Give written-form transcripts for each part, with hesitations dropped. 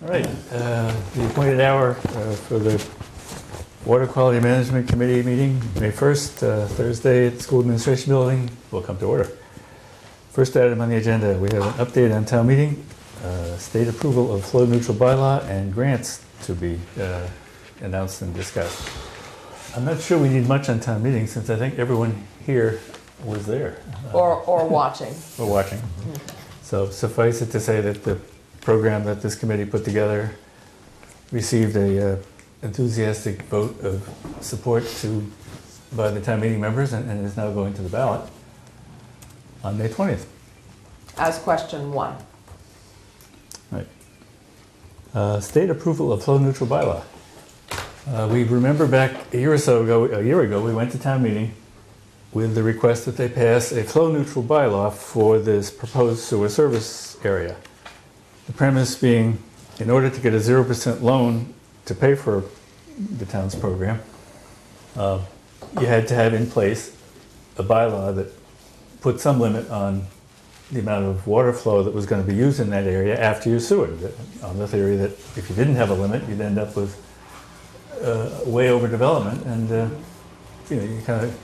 All right, the appointed hour for the Water Quality Management Committee meeting, May 1st, Thursday at the School Administration Building, will come to order. First item on the agenda, we have an update on town meeting, state approval of flow neutral bylaw and grants to be announced and discussed. I'm not sure we need much on town meeting since I think everyone here was there. Or watching. Or watching. So suffice it to say that the program that this committee put together received a enthusiastic vote of support by the town meeting members and is now going to the ballot on May 20th. As question 1. Right. State approval of flow neutral bylaw. We remember back a year ago, we went to town meeting with the request that they pass a flow neutral bylaw for this proposed sewer service area. The premise being, in order to get a 0% loan to pay for the town's program, you had to have in place a bylaw that put some limit on the amount of water flow that was going to be used in that area after you sewer it, on the theory that if you didn't have a limit, you'd end up with way over development, and you kind of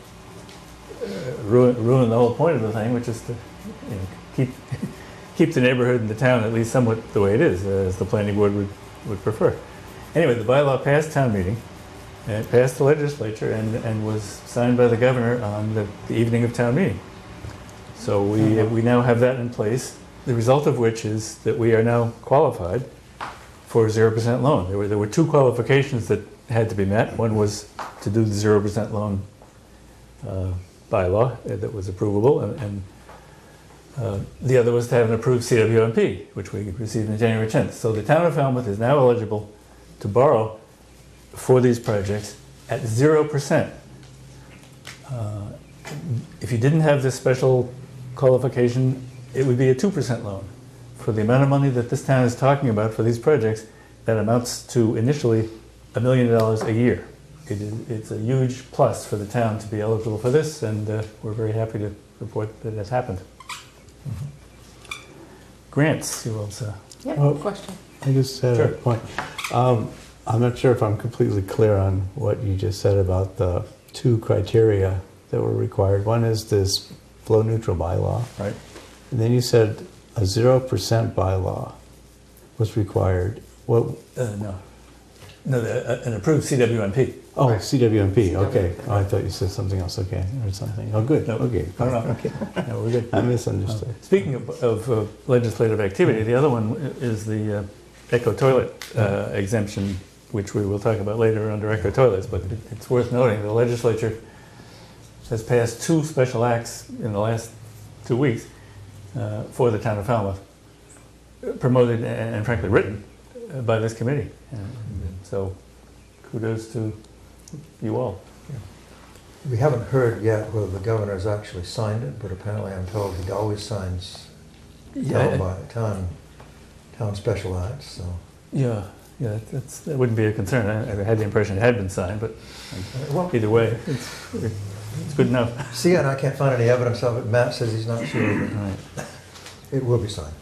ruin the whole point of the thing, which is to keep the neighborhood and the town at least somewhat the way it is, as the planning board would prefer. Anyway, the bylaw passed town meeting, and it passed the legislature, and was signed by the governor on the evening of town meeting. So we now have that in place, the result of which is that we are now qualified for a 0% loan. There were two qualifications that had to be met. One was to do the 0% loan bylaw that was approvable, and the other was to have an approved CWMP, which we received on January 10th. So the town of Falmouth is now eligible to borrow for these projects at 0%. If you didn't have this special qualification, it would be a 2% loan. For the amount of money that this town is talking about for these projects, that amounts to initially $1 million a year. It's a huge plus for the town to be eligible for this, and we're very happy to report that it's happened. Mm-hmm. Grants, you also. Yep, question. I just had a point. I'm not sure if I'm completely clear on what you just said about the two criteria that were required. One is this flow neutral bylaw. Right. And then you said a 0% bylaw was required. What? No, an approved CWMP. Oh, CWMP. Okay. Oh, I thought you said something else. Okay, or something. Oh, good. No. Okay. No. Okay. No, we're good. I misunderstood. Speaking of legislative activity, the other one is the eco toilet exemption, which we will talk about later under eco toilets. But it's worth noting the legislature has passed two special acts in the last 2 weeks for the town of Falmouth, promoted and frankly written by this committee. So kudos to you all. We haven't heard yet whether the governor has actually signed it, but apparently I'm told he always signs town special acts. So Yeah, that wouldn't be a concern. I had the impression it had been signed, but either way, it's good enough. see, and I can't find any evidence of it. Matt says he's not sure, but it will be signed.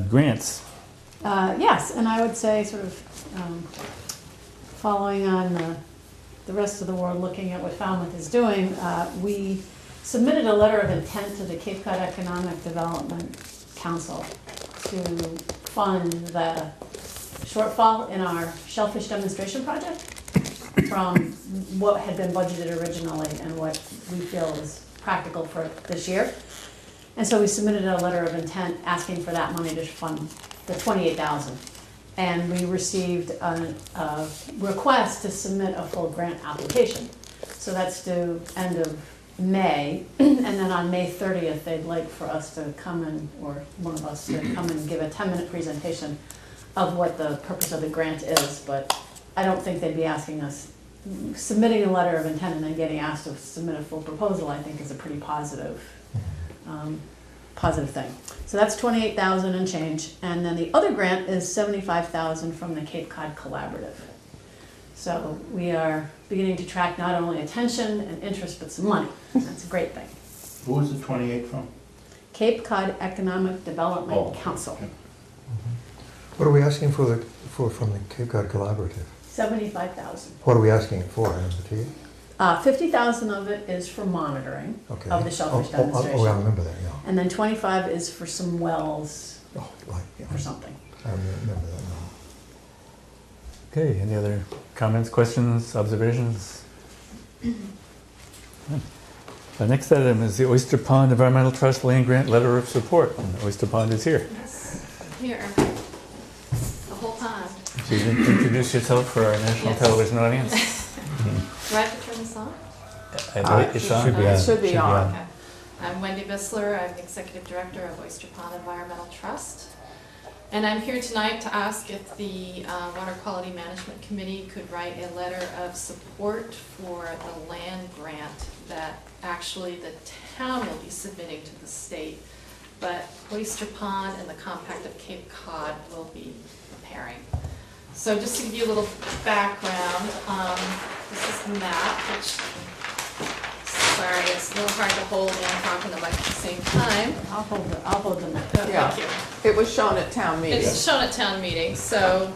Grants. Yes, and I would say sort of following on the rest of the world looking at what Falmouth is doing, we submitted a letter of intent to the Cape Cod Economic Development Council to fund the shortfall in our shellfish demonstration project from what had been budgeted originally and what we feel is practical for this year. And so we submitted a letter of intent asking for that money to fund the $28,000. And we received a request to submit a full grant application. So that's due end of May. And then on May 30th, they'd like for us to come in, or one of us to come and give a 10-minute presentation of what the purpose of the grant is. But I don't think they'd be asking us, submitting a letter of intent and then getting asked to submit a full proposal, I think is a pretty positive thing. So that's $28,000 and change. And then the other grant is $75,000 from the Cape Cod Collaborative. So we are beginning to track not only attention and interest, but some money. That's a great thing. Who was the 28 from? Cape Cod Economic Development Council. What are we asking from the Cape Cod Collaborative? 75,000. What are we asking it for, MBT? 50,000 of it is for monitoring Okay. of the shellfish Oh, I demonstration. remember that, yeah. And then 25 is for some wells Oh, right, yeah. or something. I remember that now. Okay, any other comments, questions, observations? The next item is the Oyster Pond Environmental Trust Land Grant Letter of Support. And Oyster Pond is here. Yes, here, the whole time. So you can introduce yourself for our national Yes. television audience. Do I have to turn this on? I believe it's on. Should be It on. should be on. Okay. I'm Wendy Bissler, I'm the Executive Director of Oyster Pond Environmental Trust. And I'm here tonight to ask if the Water Quality Management Committee could write a letter of support for the land grant that actually the town will be submitting to the state, but Oyster Pond and the Compact of Cape Cod will be preparing. So just to give you a little background, this is the map, which, sorry, it's a little hard to hold and talk on the mic at the same time. I'll hold the map. Oh, Yeah. thank you. It was shown at town meeting. It's shown at town meeting, so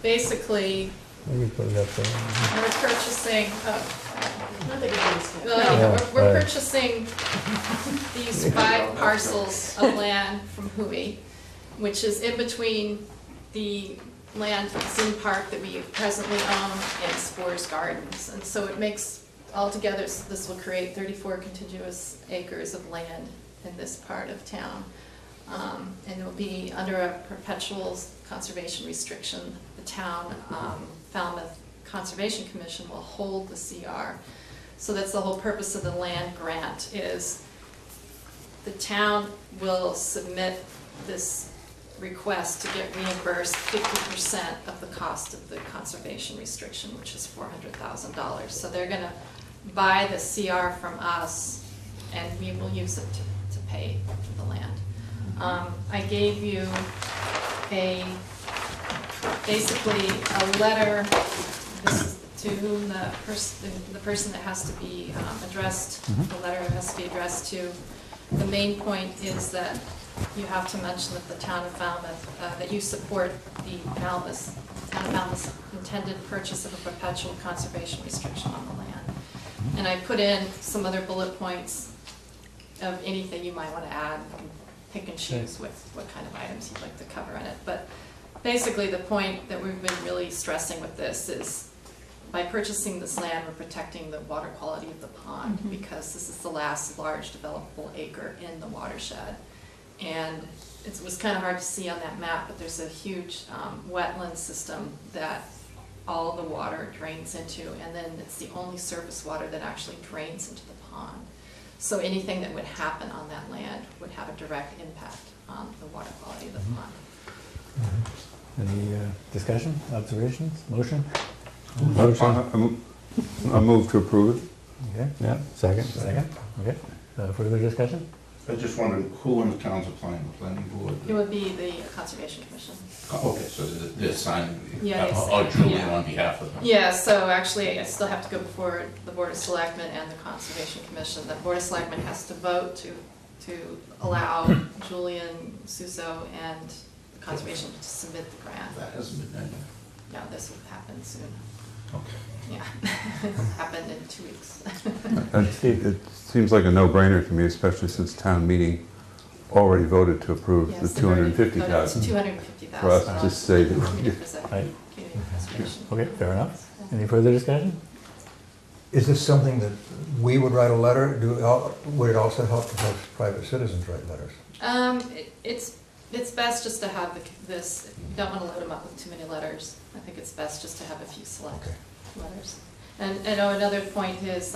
basically, Maybe put it up there. we're purchasing, Not the biggest one. we're right. purchasing these 5 parcels of land from Hui, which is in between the land Zim Park that we presently own and Spores Gardens. And so it makes, altogether, this will create 34 contiguous acres of land in this part of town. And it will be under a perpetual conservation restriction. The town, Falmouth Conservation Commission will hold the CR. So that's the whole purpose of the land grant, is the town will submit this request to get reimbursed 50% of the cost of the conservation restriction, which is $400,000. So they're gonna buy the CR from us, and we will use it to pay for the land. I gave you basically a letter, this is to whom the person that has to be addressed, the letter has to be addressed to. The main point is that you have to mention that the town of Falmouth, that you support the town of Falmouth's intended purchase of a perpetual conservation restriction on the land. And I put in some other bullet points of anything you might want to add. You can pick and choose with what kind of items you'd like to cover in it. But basically the point that we've been really stressing with this is by purchasing this land, we're protecting the water quality of the pond, because this is the last large developable acre in the watershed. And it was kind of hard to see on that map, but there's a huge wetland system that all the water drains into, and then it's the only surface water that actually drains into the pond. So anything that would happen on that land would have a direct impact on the water quality of the pond. Any discussion, observations, motion? Motion. I move to approve it. Okay, Yeah, second. second, okay. Further discussion? I just wondered who in the town's applying, the planning board? It would be the Conservation Commission. Okay, so they're signing, Yeah, they or sign, Julian yeah. on behalf of them? Yeah, so actually, I still have to go before the Board of Selectmen and the Conservation Commission. The Board of Selectmen has to vote to allow Julian, Suso, and the Conservation to submit the grant. That hasn't been done Yeah, this will happen soon. yet. Okay. Yeah, it happened in 2 weeks. It seems like a no-brainer to me, especially since town meeting already voted to approve the Yes, they've already voted. It's $250,000. $250,000. For us to just say that- Community Right. preservation. Okay, fair enough. Any further discussion? Is this something that we would write a letter? Would it also help to have private citizens write letters? It's best just to have this, you don't want to load them up with too many letters. I think it's best just to have a few select Okay. letters. And another point is,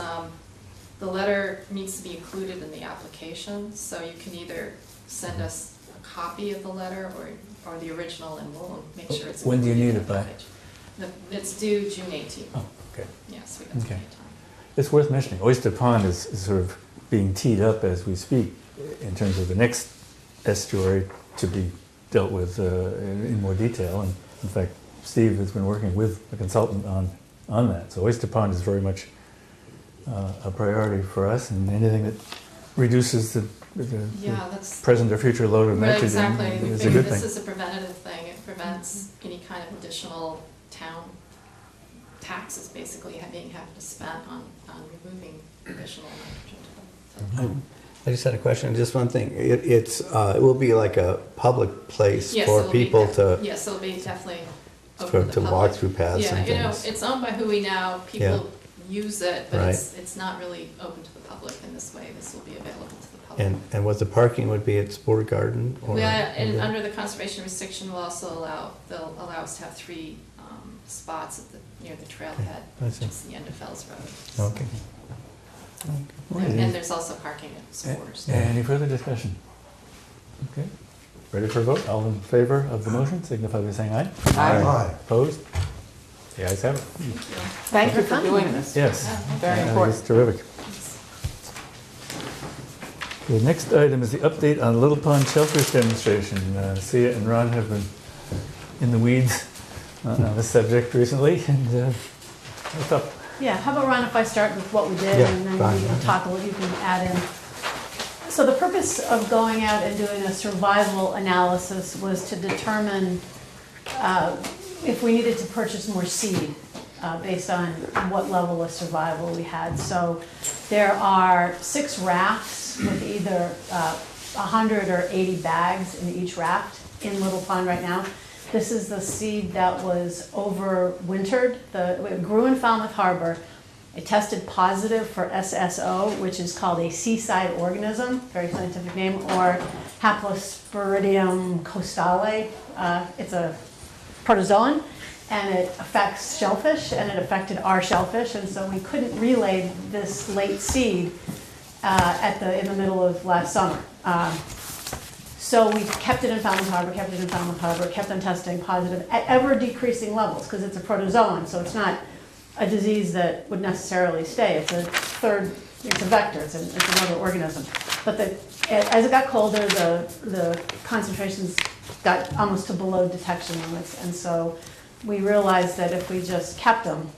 the letter needs to be included in the application, so you can either send us a copy of the letter or the original, and we'll make sure it's. When do you included need in it the by? package. It's due June 18th. Oh, okay. Yes, we got plenty Okay. of time. It's worth mentioning, Oyster Pond is sort of being teed up as we speak in terms of the next estuary to be dealt with in more detail. And in fact, Steve has been working with a consultant on that. So Oyster Pond is very much a priority for us, and anything that reduces the Yeah, that's. present or future load of Right, nitrogen exactly. We is a figured good this thing. is a preventative thing. prevents any kind of additional town taxes basically having to spend on removing additional nitrogen. I just had a question, just one thing. It will be like a public place Yes, for it'll be people to, Yes, it'll be definitely open for, to the to public. walk through paths Yeah, and you know, things. it's owned by Hui now, people use it, but Right. it's not really open to the public in this way. This will be available to the public. And what the parking would be at Sport Garden? Or And under the conservation restriction, they'll allow us to have 3 spots near the trailhead, I which see. is the end of Fells Road. Okay. And there's also parking at Spores. Any further discussion? Okay, ready for a vote? All in favor of the motion, signify by saying aye. Aye. Opposed? The ayes have it. Thank you. Thank you for doing this. Yes. Very It's important. terrific. The next item is the update on Little Pond Shellfish demonstration. Sia and Ron have been in the weeds on this subject recently, and what's up? Yeah, how about Ron, if I start with what we did, Yeah, and then fine. you can talk a little, you can add in. So the purpose of going out and doing a survival analysis was to determine if we needed to purchase more seed based on what level of survival we had. So there are 6 rafts with either 100 or 80 bags in each raft in Little Pond right now. This is the seed that was overwintered. It grew in Falmouth Harbor. It tested positive for SSO, which is called a seaside organism, very scientific name, or Haplosporidium costale. It's a protozoan, and it affects shellfish, and it affected our shellfish, and so we couldn't relay this late seed in the middle of last summer. So we kept it in Falmouth Harbor, kept on testing positive at ever decreasing levels, because it's a protozoan, so it's not a disease that would necessarily stay. It's a vector, it's another organism. But as it got colder, the concentrations got almost to below detection limits, and so we realized that if we just kept them,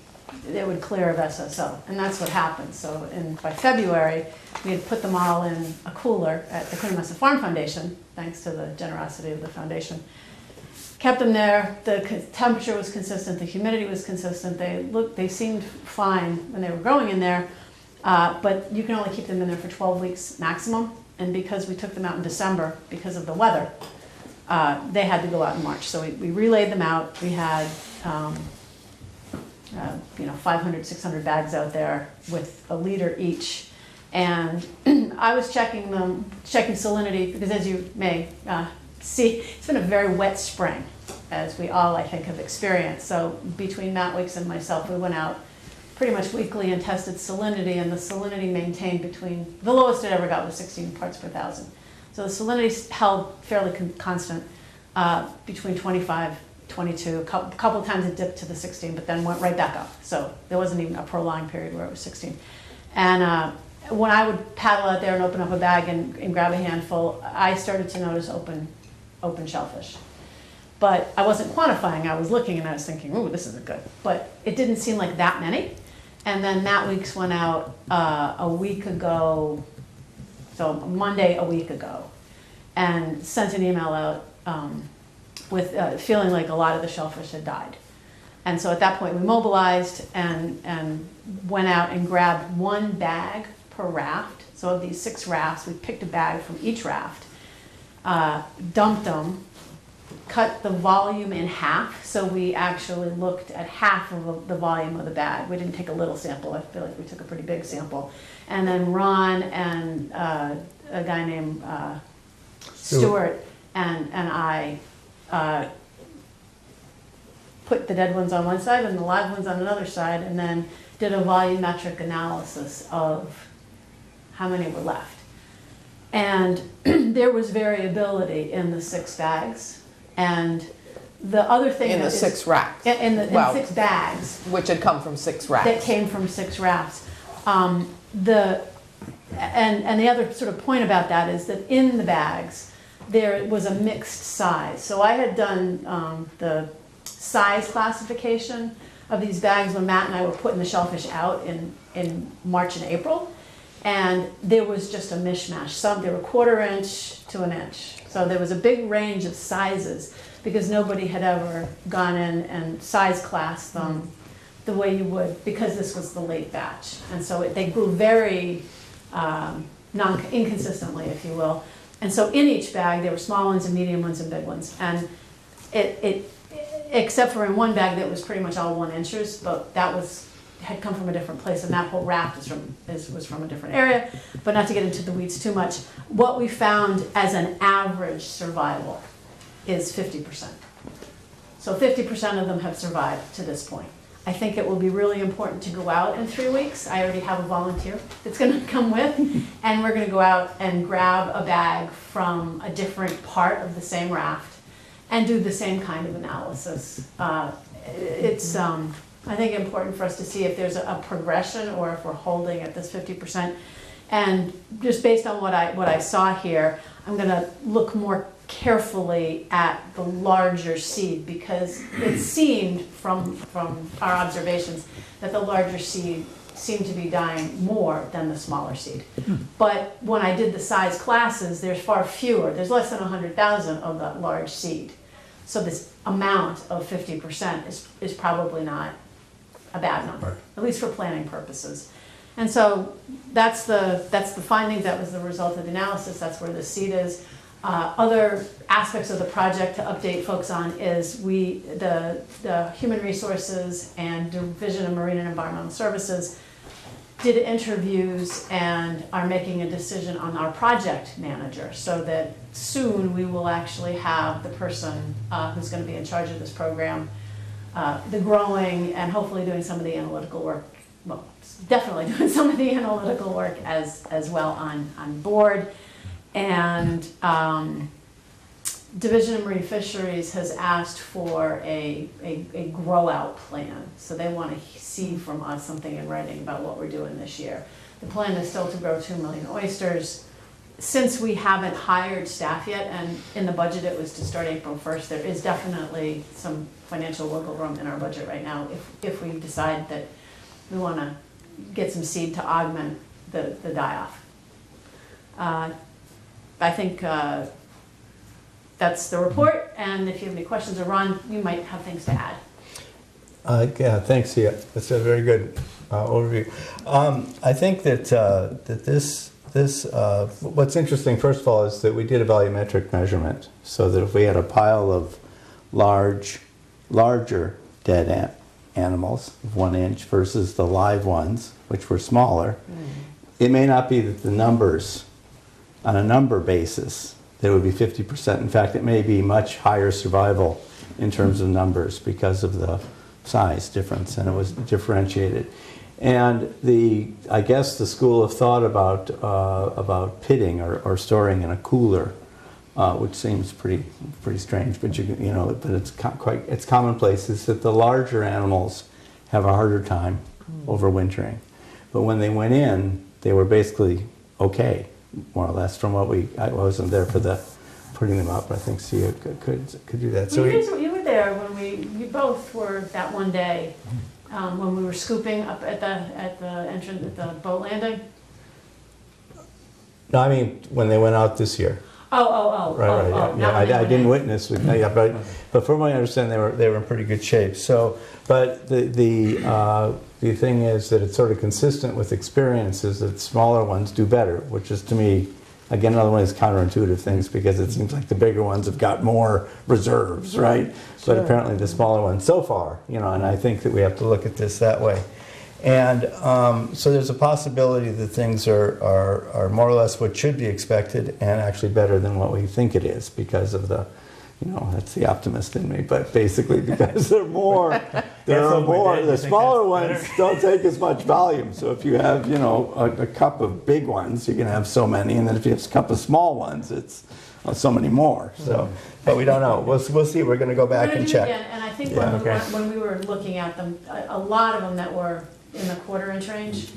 it would clear of SSO, and that's what happened. So by February, we had put them all in a cooler at the Coonamessett Farm Foundation, thanks to the generosity of the foundation. Kept them there, the temperature was consistent, the humidity was consistent, they seemed fine when they were growing in there, but you can only keep them in there for 12 weeks maximum, and because we took them out in December, because of the weather, they had to go out in March. So we relayed them out, we had 500, 600 bags out there with a liter each. And I was checking salinity, because as you may see, it's been a very wet spring, as we all, I think, have experienced. So between Matt Weeks and myself, we went out pretty much weekly and tested salinity, and the salinity maintained the lowest it ever got was 16 parts per thousand. So the salinity held fairly constant between 25, 22, a couple of times it dipped to the 16, but then went right back up. So there wasn't even a prolonged period where it was 16. And when I would paddle out there and open up a bag and grab a handful, I started to notice open shellfish. But I wasn't quantifying, I was looking and I was thinking, ooh, this isn't good. But it didn't seem like that many. And then Matt Weeks went out a week ago, so Monday a week ago, and sent an email out with feeling like a lot of the shellfish had died. And so at that point we mobilized and went out and grabbed 1 bag per raft. So of these 6 rafts, we picked a bag from each raft, dumped them, cut the volume in half. So we actually looked at half of the volume of the bag. We didn't take a little sample. I feel like we took a pretty big sample. And then Ron and a guy named Stuart and I put the dead ones on one side and the live ones on another side, and then did a volumetric analysis of how many were left. And there was variability in the 6 bags. And the other thing In the that is- 6 racks. in the Well, 6 bags which had come from 6 that racks. came from 6 rafts. And the other sort of point about that is that in the bags, there was a mixed size. So I had done the size classification of these bags when Matt and I were putting the shellfish out in March and April. And there was just a mishmash. Some, they were 1/4 inch to 1 inch. So there was a big range of sizes. because nobody had ever gone in and size classed them the way you would, because this was the late batch. And so they grew very inconsistently, if you will. And so in each bag, there were small ones and medium ones and big ones. And except for in one bag that was pretty much all 1 inches, but that had come from a different place, and that whole raft was from a different area. But not to get into the weeds too much, what we found as an average survival is 50%. So 50% of them have survived to this point. I think it will be really important to go out in 3 weeks. I already have a volunteer that's going to come with, and we're going to go out and grab a bag from a different part of the same raft and do the same kind of analysis. It's, I think, important for us to see if there's a progression or if we're holding at this 50%. And just based on what I saw here, I'm going to look more carefully at the larger seed, because it seemed from our observations that the larger seed seemed to be dying more than the smaller seed. But when I did the size classes, there's far fewer. There's less than 100,000 of that large seed. So this amount of 50% is probably not a bad number, at least for planning purposes. And so that's the finding. That was the result of the analysis. That's where the seed is. Other aspects of the project to update folks on is the Human Resources and Division of Marine and Environmental Services did interviews and are making a decision on our project manager, so that soon we will actually have the person who's going to be in charge of this program, the growing and hopefully doing some of the analytical work, well, definitely doing some of the analytical work as well on board. And Division of Marine Fisheries has asked for a grow out plan. So they want to see from us something in writing about what we're doing this year. The plan is still to grow 2 million oysters. Since we haven't hired staff yet, and in the budget it was to start April 1st, there is definitely some financial wiggle room in our budget right now if we decide that we want to get some seed to augment the die-off. I think that's the report, and if you have any questions, or Ron, you might have things to add. Yeah, thanks, Sia. That's a very good overview. I think that what's interesting, first of all, is that we did a volumetric measurement, so that if we had a pile of larger dead animals of 1 inch versus the live ones, which were smaller, it may not be that the numbers, on a number basis, there would be 50%. In fact, it may be much higher survival in terms of numbers because of the size difference, and it was differentiated. And I guess the school of thought about pitting or storing in a cooler, which seems pretty strange, but but it's commonplace, is that the larger animals have a harder time overwintering. But when they went in, they were basically okay, more or less, from what I wasn't there for the putting them up, but I think Sia could do that. So you were there when we both were that one day when we were scooping up at the entrance at the boat landing. No, I mean when they went out this year. Right. Yeah, I didn't witness with but from what I understand, they were in pretty good shape. So, but the thing is that it's sort of consistent with experiences that smaller ones do better, which is, to me, again, another one of these counterintuitive things, because it seems like the bigger ones have got more reserves, right? Sure. But apparently the smaller ones, so far, and I think that we have to look at this that way. And so there's a possibility that things are more or less what should be expected, and actually better than what we think it is, because of the, that's the optimist in me, but basically because there are more, the smaller ones don't take as much volume. So if you have, a cup of big ones, you can have so many, and then if you have a cup of small ones, it's so many more. So, but we don't know. We'll see. We're going to go back and check. Again, and I think when we were looking at them, a lot of them that were in the quarter-inch range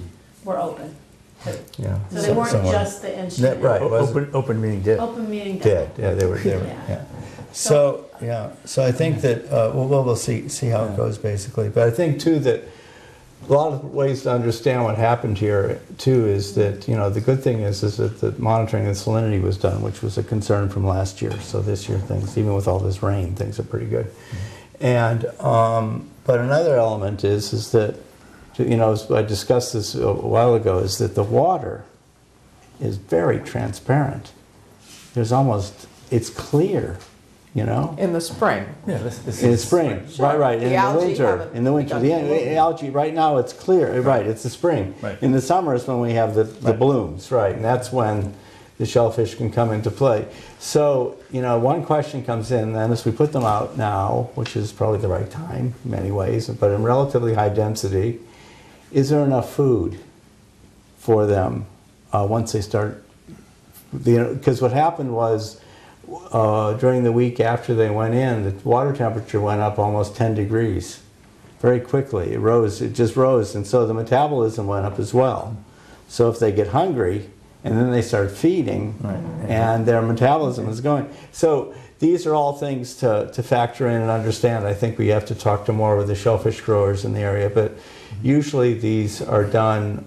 were open too. Yeah. So they weren't just the inch. Right. Open meaning dead. Open meaning dead. Yeah, they were. Yeah. So I think that we'll see how it goes, basically. But I think too that a lot of ways to understand what happened here too is that, you know, the good thing is that the monitoring of salinity was done, which was a concern from last year. So this year things, even with all this rain, things are pretty good. And, but another element is that, you know, as I discussed this a while ago, is that the water is very transparent. There's almost, it's clear, you know? In the spring. Yeah, this In the is. spring, Sure. right, The in the algae winter, haven't in the winter. begun The to bloom. algae, right now it's clear, right, it's the spring. Right. In the summer is when we have the Right. blooms, right, and that's when the shellfish can come into play. So, you know, one question comes in then as we put them out now, which is probably the right time in many ways, but in relatively high density, is there enough food for them once they start, you know, because what happened was during the week after they went in, the water temperature went up almost 10 degrees very quickly. It rose, it just rose, and so the metabolism went up as well. So if they get hungry and then they start feeding, and their metabolism is going. So these are all things to factor in and understand. I think we have to talk to more of the shellfish growers in the area, but usually these are done,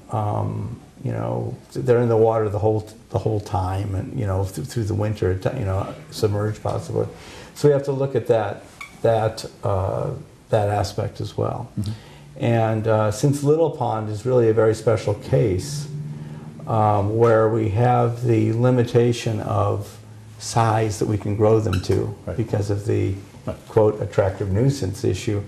you know, they're in the water the whole time, and you know, through the winter, you know, submerged possibly. So we have to look at that aspect as well. And since Little Pond is really a very special case, where we have the limitation of size that we can grow them to because of the quote attractive nuisance issue,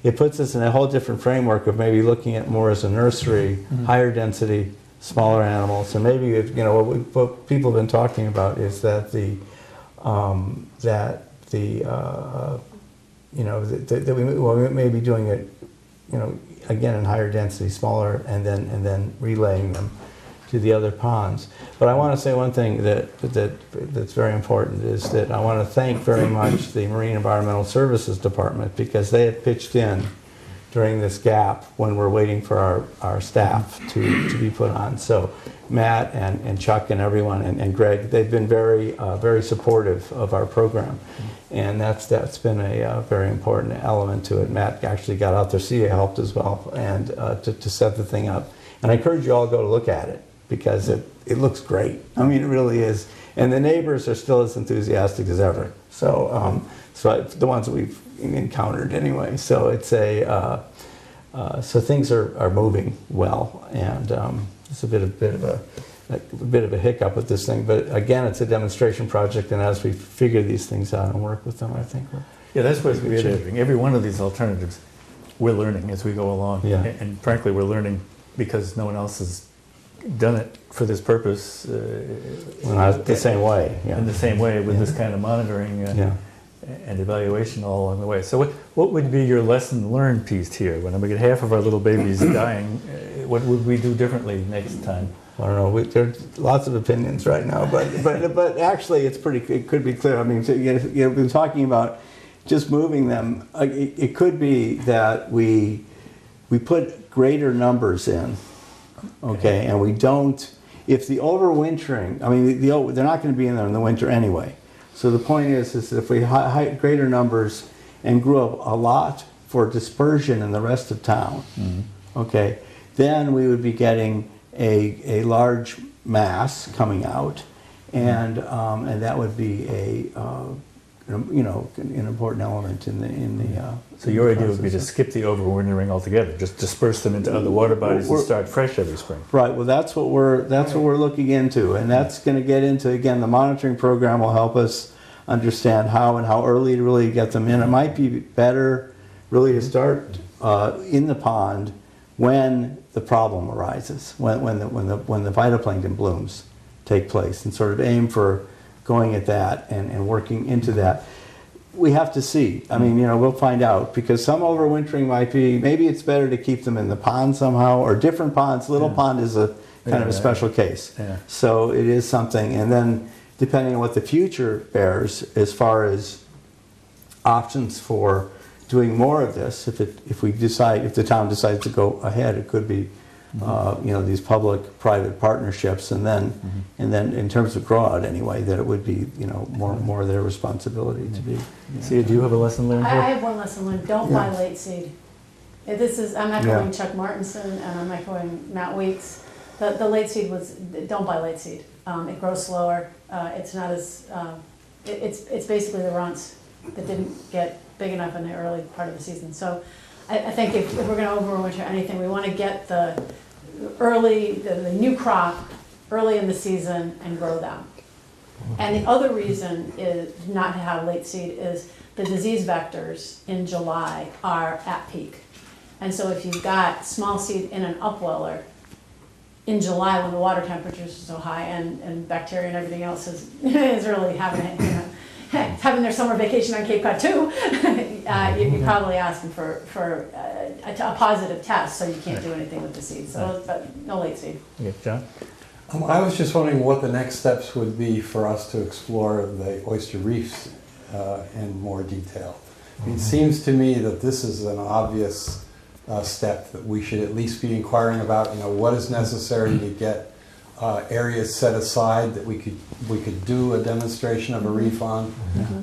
it puts us in a whole different framework of maybe looking at more as a nursery, higher density, smaller animals. And maybe, if, you know, what people have been talking about is that you know, that we may be doing it, you know, again in higher density, smaller, and then relaying them to the other ponds. But I want to say one thing that's very important is that I want to thank very much the Marine Environmental Services Department, because they have pitched in during this gap when we're waiting for our staff to be put on. So Matt and Chuck and everyone and Greg, they've been very supportive of our program. And that's been a very important element to it. Matt actually got out there, CA helped as well, and to set the thing up. And I encourage you all to go to look at it, because it looks great. I mean, it really is. And the neighbors are still as enthusiastic as ever. So, the ones that we've encountered anyway. So it's so things are moving well, and it's a bit of a hiccup with this thing. But again, it's a demonstration project, and as we figure these things out and work with them, I think Yeah, that's what's reiterating. Every one of these alternatives, we're learning as we go along. Yeah. And frankly, we're learning because no one else has done it for this purpose. not the same way. Yeah. In the same way with this kind of monitoring and evaluation all along the way. So what would be your lesson learned piece here? When we get half of our little babies dying, what would we do differently next time? I don't know. There's lots of opinions right now, but actually, it could be clear. I mean, you've been talking about just moving them. It could be that we put greater numbers in, okay, and we don't. If the overwintering, I mean, they're not going to be in there in the winter anyway. So the point is if we greater numbers and grew up a lot for dispersion in the rest of town, okay, then we would be getting a large mass coming out, and that would be an important element in the. So your idea would be to skip the overwintering altogether, just disperse them into other water bodies and start fresh every spring. Right. Well, that's what we're looking into, and that's going to get into, again, the monitoring program will help us understand how early to really get them in. It might be better really to start in the pond when the problem arises, when the phytoplankton blooms take place, and sort of aim for going at that and working into that. We have to see. I mean, we'll find out, because some overwintering might be, maybe it's better to keep them in the pond somehow, or different ponds. Little Pond is a kind of a special case. Yeah. So it is something. And then depending on what the future bears as far as options for doing more of this, if the town decides to go ahead, it could be these public-private partnerships, and then in terms of grow out anyway, that it would be more their responsibility to be. See, do you have a lesson learned here? I have one lesson learned. Don't buy late seed. I'm echoing Chuck Martinson and I'm echoing Matt Weeks. The late seed don't buy late seed. It grows slower. It's not as, it's basically the runts that didn't get big enough in the early part of the season. So I think if we're gonna overwinter anything, we wanna get the new crop early in the season and grow them. And the other reason is not to have late seed is the disease vectors in July are at peak. And so if you've got small seed in an upweller in July when the water temperatures are so high and bacteria and everything else is really having their summer vacation on Cape Cod too, you're probably asking for a positive test, so you can't do anything with the seed. So, but no late seed. Yeah, John? I was just wondering what the next steps would be for us to explore the oyster reefs in more detail. It seems to me that this is an obvious step that we should at least be inquiring about. What is necessary to get areas set aside that we could do a demonstration of a reef on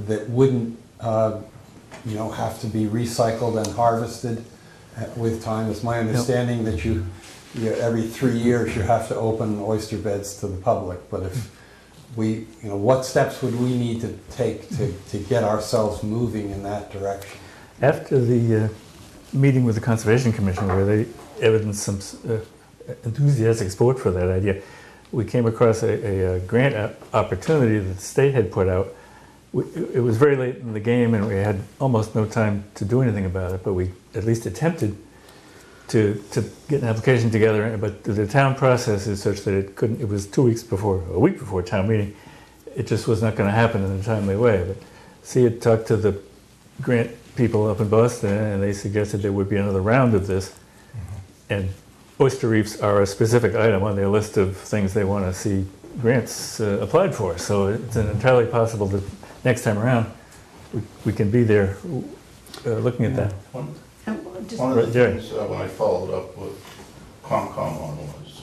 that wouldn't have to be recycled and harvested with time. It's my understanding that every 3 years you have to open oyster beds to the public, but if we, what steps would we need to take to get ourselves moving in that direction? After the meeting with the Conservation Commission, where they evidenced some enthusiastic support for that idea, we came across a grant opportunity that the state had put out. It was very late in the game and we had almost no time to do anything about it, but we at least attempted to get an application together, but the town process is such that it was a week before town meeting. It just was not going to happen in a timely way. But see, had talked to the grant people up in Boston and they suggested there would be another round of this. And oyster reefs are a specific item on their list of things they want to see grants applied for. So it's entirely possible that next time around we can be there looking at that. One of the things when I followed up with Concom on was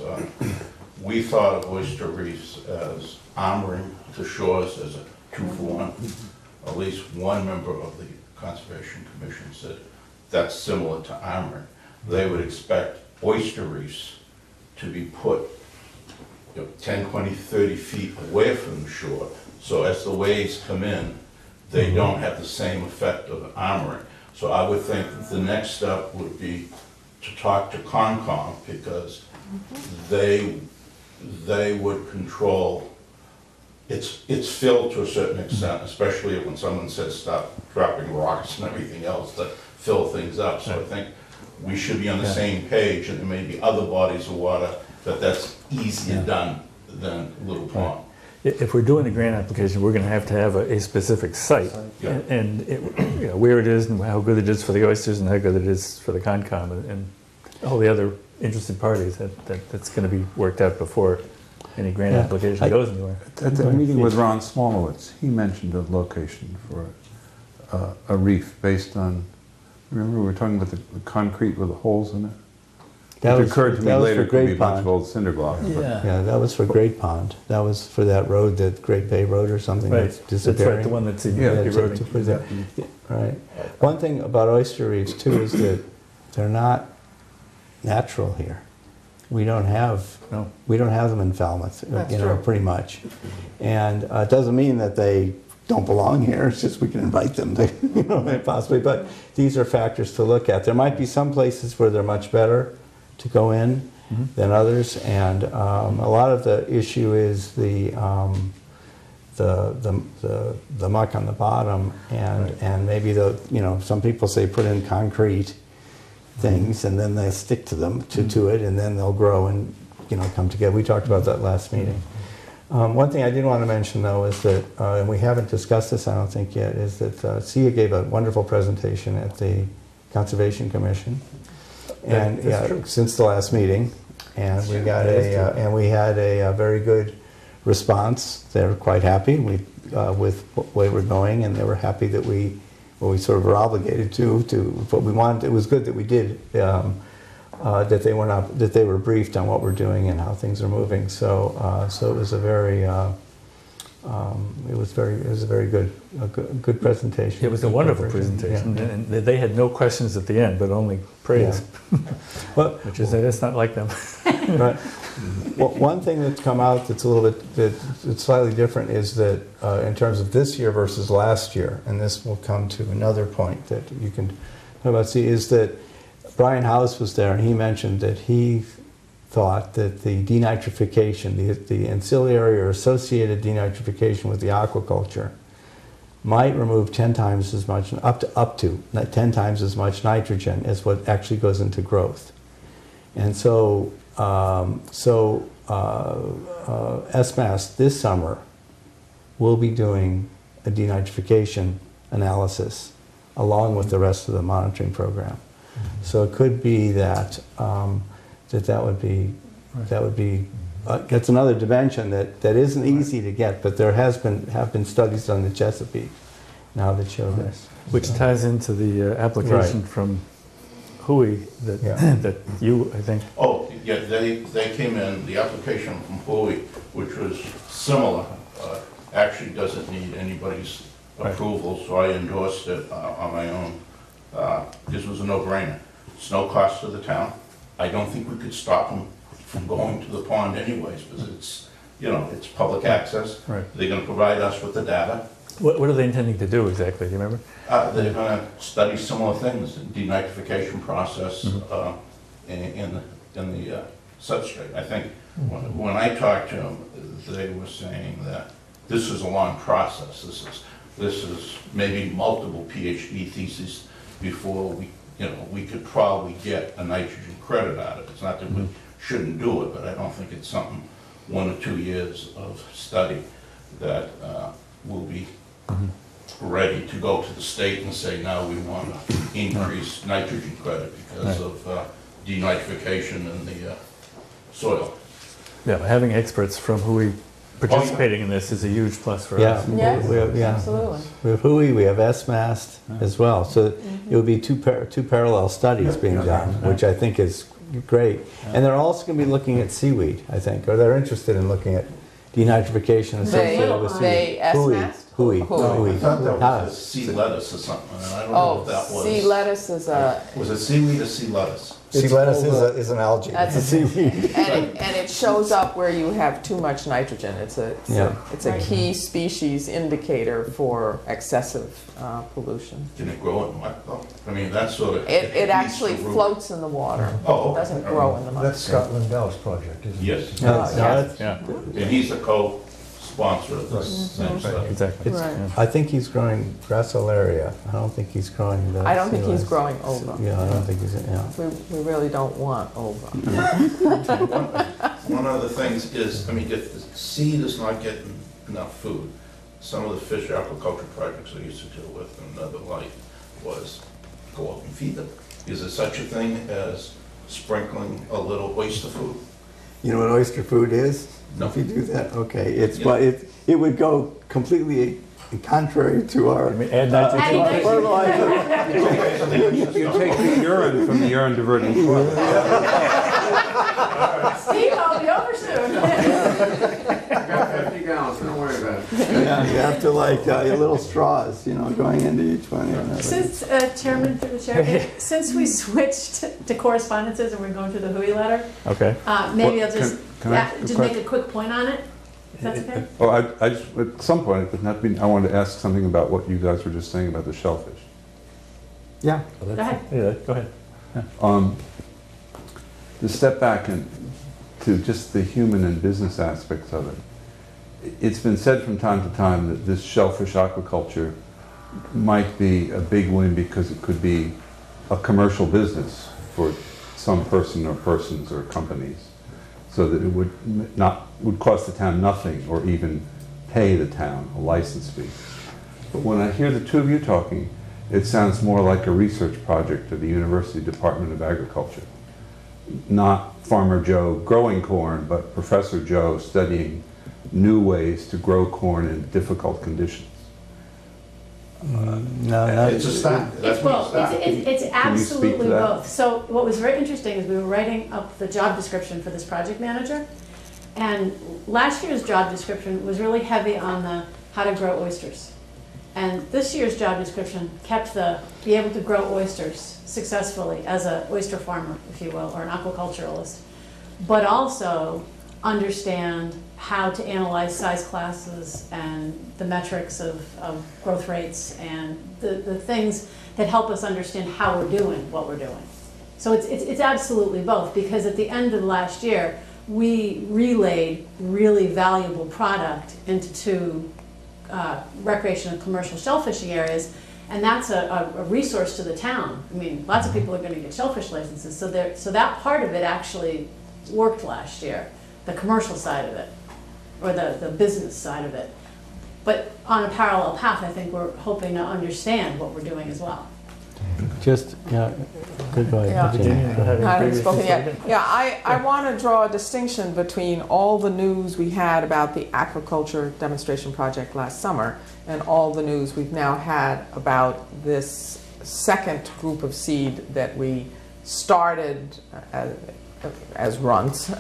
we thought of oyster reefs as armoring the shores as a 2-for-1. At least one member of the Conservation Commission said that's similar to armoring. They would expect oyster reefs to be put 10, 20, 30 feet away from the shore, so as the waves come in, they don't have the same effect of armoring. So I would think that the next step would be to talk to Concom, because they would control its fill to a certain extent, especially when someone says stop dropping rocks and everything else to fill things up. So I think we should be on the same page, and there may be other bodies of water that's easier done than Little Pond. If we're doing a grant application, we're going to have a specific site, and where it is and how good it is for the oysters and how good it is for the Concom and all the other interested parties. That's going to be worked out before any grant application goes anywhere. At the meeting with Ron Smolowitz, he mentioned a location for a reef based on, remember we were talking about the concrete with the holes in it? It occurred to me later it could be a bunch of old cinder blocks. Yeah, that was for Great Pond. That was for that road, that Great Bay Road or something that's disappearing. That's right, the one that's in Right. One thing about oyster reefs too is that they're not natural here. We don't have them in Falmouth, pretty much. And it doesn't mean that they don't belong here. It's just we can invite them to, possibly. But these are factors to look at. There might be some places where they're much better to go in than others, and a lot of the issue is the muck on the bottom, and maybe some people say put in concrete things and then they stick to them to it, and then they'll grow and come together. We talked about that last meeting. One thing I did want to mention though is that, and we haven't discussed this I don't think yet, is that Sia gave a wonderful presentation at the Conservation Commission. And since the last meeting, and we got we had a very good response. They're quite happy with the way we're going, and they were happy that we sort of were obligated to what we wanted. It was good that we did that they were briefed on what we're doing and how things are moving. So it was a very It was a very good presentation. It was a wonderful presentation, and they had no questions at the end, but only praise. Well, Which is, it's not like them. right. Well, one thing that's come out that's a little bit, it's slightly different is that in terms of this year versus last year, and this will come to another point that you can talk about, see, is that Brian House was there and he mentioned that he thought that the denitrification, the ancillary or associated denitrification with the aquaculture might remove 10 times as much, up to 10 times as much nitrogen as what actually goes into growth. And so, SMAS this summer will be doing a denitrification analysis along with the rest of the monitoring program. So it could be that that would be gets another dimension that isn't easy to get, but there have been studies on the Chesapeake now that show this. Which ties into the application from Hui that you, I think. Oh, yeah, they came in, the application from Hui, which was similar, actually doesn't need anybody's approval, so I endorsed it on my own. This was a no-brainer. It's no cost to the town. I don't think we could stop them from going to the pond anyways, because it's, it's public access. Right. They're gonna provide us with the data. What are they intending to do exactly, do you remember? They're gonna study similar things, the denitrification process in the substrate. I think when I talked to them, they were saying that this is a long process. This is maybe multiple PhD theses before we could probably get a nitrogen credit out of it. It's not that we shouldn't do it, but I don't think it's something 1 or 2 years of study that will be ready to go to the state and say, now we want to increase nitrogen credit because of denitrification in the soil. Yeah, having experts from Hui participating in this is a huge plus for us. Yes, absolutely. We have Hui, we have SMAST as well. So it would be two parallel studies being done, which I think is great. And they're also going to be looking at seaweed, I think, or they're interested in looking at denitrification associated with seaweed. They SMAST? Hui. I thought that was sea lettuce or something, and I don't know if that was. Sea lettuce is a... Was it seaweed or sea lettuce? Sea lettuce is an algae. That's a seaweed. And it shows up where you have too much nitrogen. It's a key species indicator for excessive pollution. Can it grow in mud though? I mean, that's sort of. It actually floats in the water. Oh, It doesn't grow in the mud. That's Scott Lindell's project, isn't it? Yes. Yeah, And he's a co-sponsor of this thing, so. exactly. Right. I think he's growing Grassolaria. I don't think he's growing the... I don't think he's growing ova. Yeah, I don't think he's... Yeah. We really don't want ova. One of the things is, I mean, if the seed is not getting enough food, some of the fish aquaculture projects I used to deal with in another life was go out and feed them. Is there such a thing as sprinkling a little oyster food? You know what oyster food is? No. If you do that, okay. It would go completely contrary to our... Add nitrogen. fertilizer. You take the urine from the urine diverting toilet. Steve, I'll be over soon. I got 50 gallons, don't worry about it. Yeah, you have to your little straws, going into each one. Since, Chairman, through the chair, since we switched to correspondences and we're going through the Hui letter, Okay. maybe I'll just, Can I- just make a quick point on it, if that's okay? Oh, I just, at some point, but not being, I wanted to ask something about what you guys were just saying about the shellfish. Yeah. Go ahead. Yeah, go ahead. To step back to just the human and business aspects of it. It's been said from time to time that this shellfish aquaculture might be a big win because it could be a commercial business for some person or persons or companies, so that it would cost the town nothing or even pay the town a license fee. But when I hear the two of you talking, it sounds more like a research project of the University Department of Agriculture. Not Farmer Joe growing corn, but Professor Joe studying new ways to grow corn in difficult conditions. No, It's a start. It's both. It's absolutely to that? both. So what was very interesting is we were writing up the job description for this project manager, And last year's job description was really heavy on the how to grow oysters. And this year's job description kept the be able to grow oysters successfully as an oyster farmer, if you will, or an aquaculturalist, but also understand how to analyze size classes and the metrics of growth rates and the things that help us understand how we're doing what we're doing. So it's absolutely both, because at the end of last year, we relayed really valuable product into 2 recreation and commercial shellfishing areas, and that's a resource to the town. I mean, lots of people are going to get shellfish licenses, so that part of it actually worked last year, the commercial side of it, or the business side of it. But on a parallel path, I think we're hoping to understand what we're doing as well. Just, yeah, goodbye. Yeah. Virginia, having I haven't previously spoken yet. spoken. Yeah, I want to draw a distinction between all the news we had about the aquaculture demonstration project last summer and all the news we've now had about this second group of seed that we started as runts,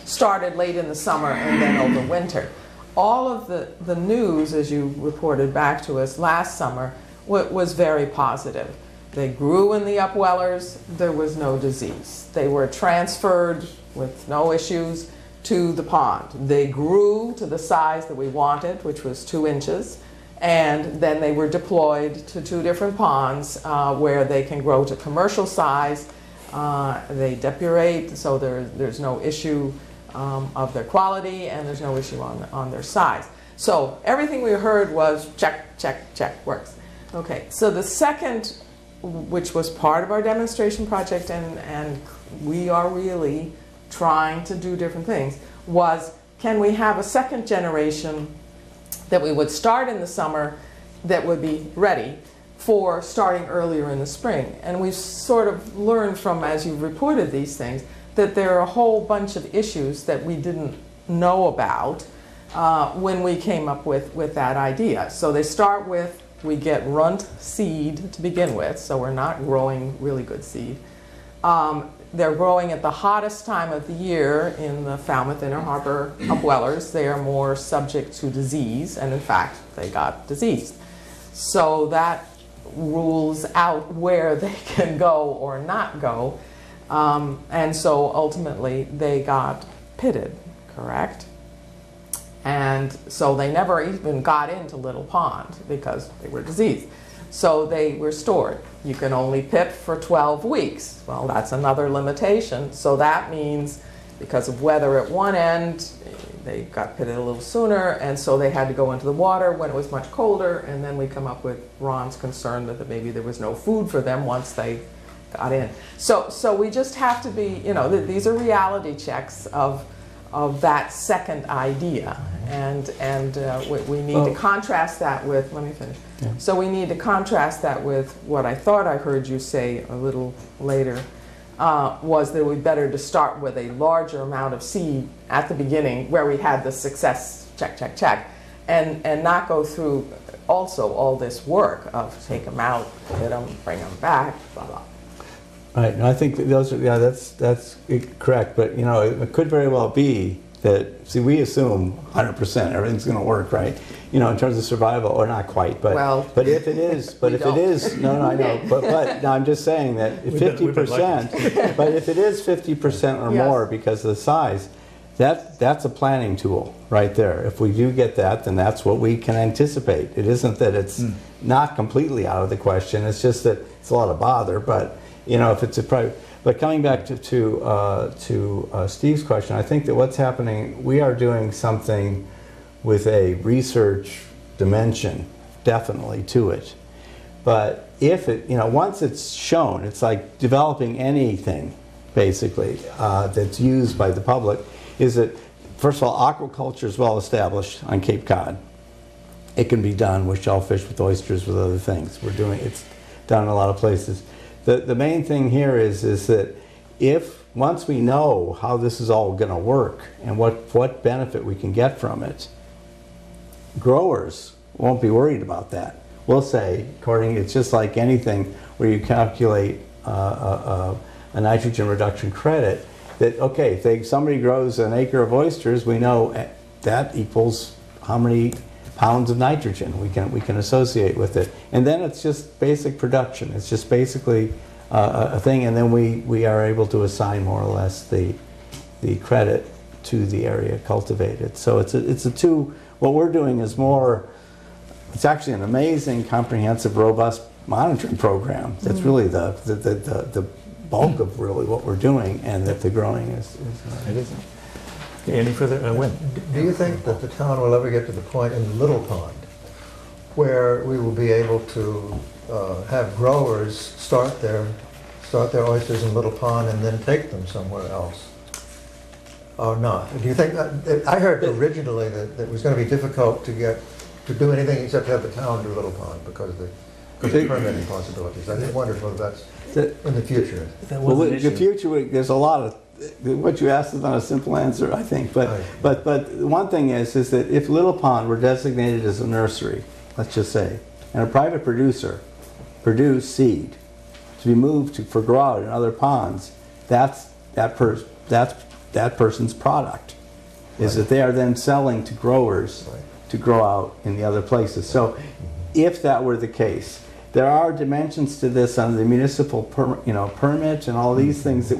started late in the summer and then over winter. All of the news, as you reported back to us last summer, was very positive. They grew in the upwellers, there was no disease. They were transferred with no issues to the pond. They grew to the size that we wanted, which was 2 inches, and then they were deployed to 2 different ponds where they can grow to commercial size. They depurate, so there's no issue of their quality, and there's no issue on their size. So everything we heard was check, check, check, works. Okay, so the second, which was part of our demonstration project, and we are really trying to do different things, was can we have a second generation that we would start in the summer that would be ready for starting earlier in the spring. And we've sort of learned from, as you've reported these things, that there are a whole bunch of issues that we didn't know about when we came up with that idea. So they start with, we get runt seed to begin with, so we're not growing really good seed. They're growing at the hottest time of the year in the Falmouth Inner Harbor upwellers. They are more subject to disease, and in fact, they got diseased. So that rules out where they can go or not go. And so ultimately, they got pitted, correct? And so they never even got into Little Pond because they were diseased. So they were stored. You can only pit for 12 weeks. Well, that's another limitation. So that means because of weather at one end, they got pitted a little sooner, and so they had to go into the water when it was much colder, and then we come up with Ron's concern that maybe there was no food for them once they got in. So we just have to be, you know, these are reality checks of that second idea, and we need to contrast that with, let me finish. Yeah. So we need to contrast that with what I thought I heard you say a little later, was that it would be better to start with a larger amount of seed at the beginning where we had the success, check, check, check, and not go through also all this work of take them out, hit them, bring them back, blah, blah. Right, and I think that those are, yeah, that's correct, but you know, it could very well be that, see, we assume 100% everything's going to work, right? You know, in terms of survival, or not quite, but Well, but if it is, but if it is, no, I know, but no, I'm just saying that if 50%, but if it is 50% or Yes. more because of the size, that's a planning tool right there. If we do get that, then that's what we can anticipate. It isn't that it's not completely out of the question. It's just that it's a lot of bother, but you know, if it's a private. But coming back to Steve's question, I think that what's happening, we are doing something with a research dimension, definitely, to it. But if it, you know, once it's shown, it's like developing anything, basically, that's used by the public, is that, first of all, aquaculture is well established on Cape Cod. It can be done with shellfish, with oysters, with other things. We're doing, it's done in a lot of places. The main thing here is that if, once we know how this is all going to work and what benefit we can get from it, growers won't be worried about that. We'll say, it's just like anything where you calculate a nitrogen reduction credit, that, okay, if somebody grows an acre of oysters, we know that equals how many pounds of nitrogen we can associate with it. And then it's just basic production. It's just basically a thing, and then we are able to assign more or less the credit to the area cultivated. So it's a two, what we're doing is more, it's actually an amazing, comprehensive, robust monitoring program. That's really the bulk of really what we're doing, and that the growing is It isn't. Any further? Win. Do you think that the town will ever get to the point in Little Pond where we will be able to have growers start their oysters in Little Pond and then take them somewhere else? Or not? Do you think that, I heard originally that it was going to be difficult to do anything except have the town do Little Pond because of the permitting possibilities. I just wondered whether that's in the future. Well, in the future, there's a lot of, what you asked is not a simple answer, I think. But one thing is that if Little Pond were designated as a nursery, let's just say, and a private producer produced seed to be moved for grow out in other ponds, that's that person's product. Is that they are then selling to growers to grow out in the other places. So if that were the case, there are dimensions to this on the municipal permit and all these things that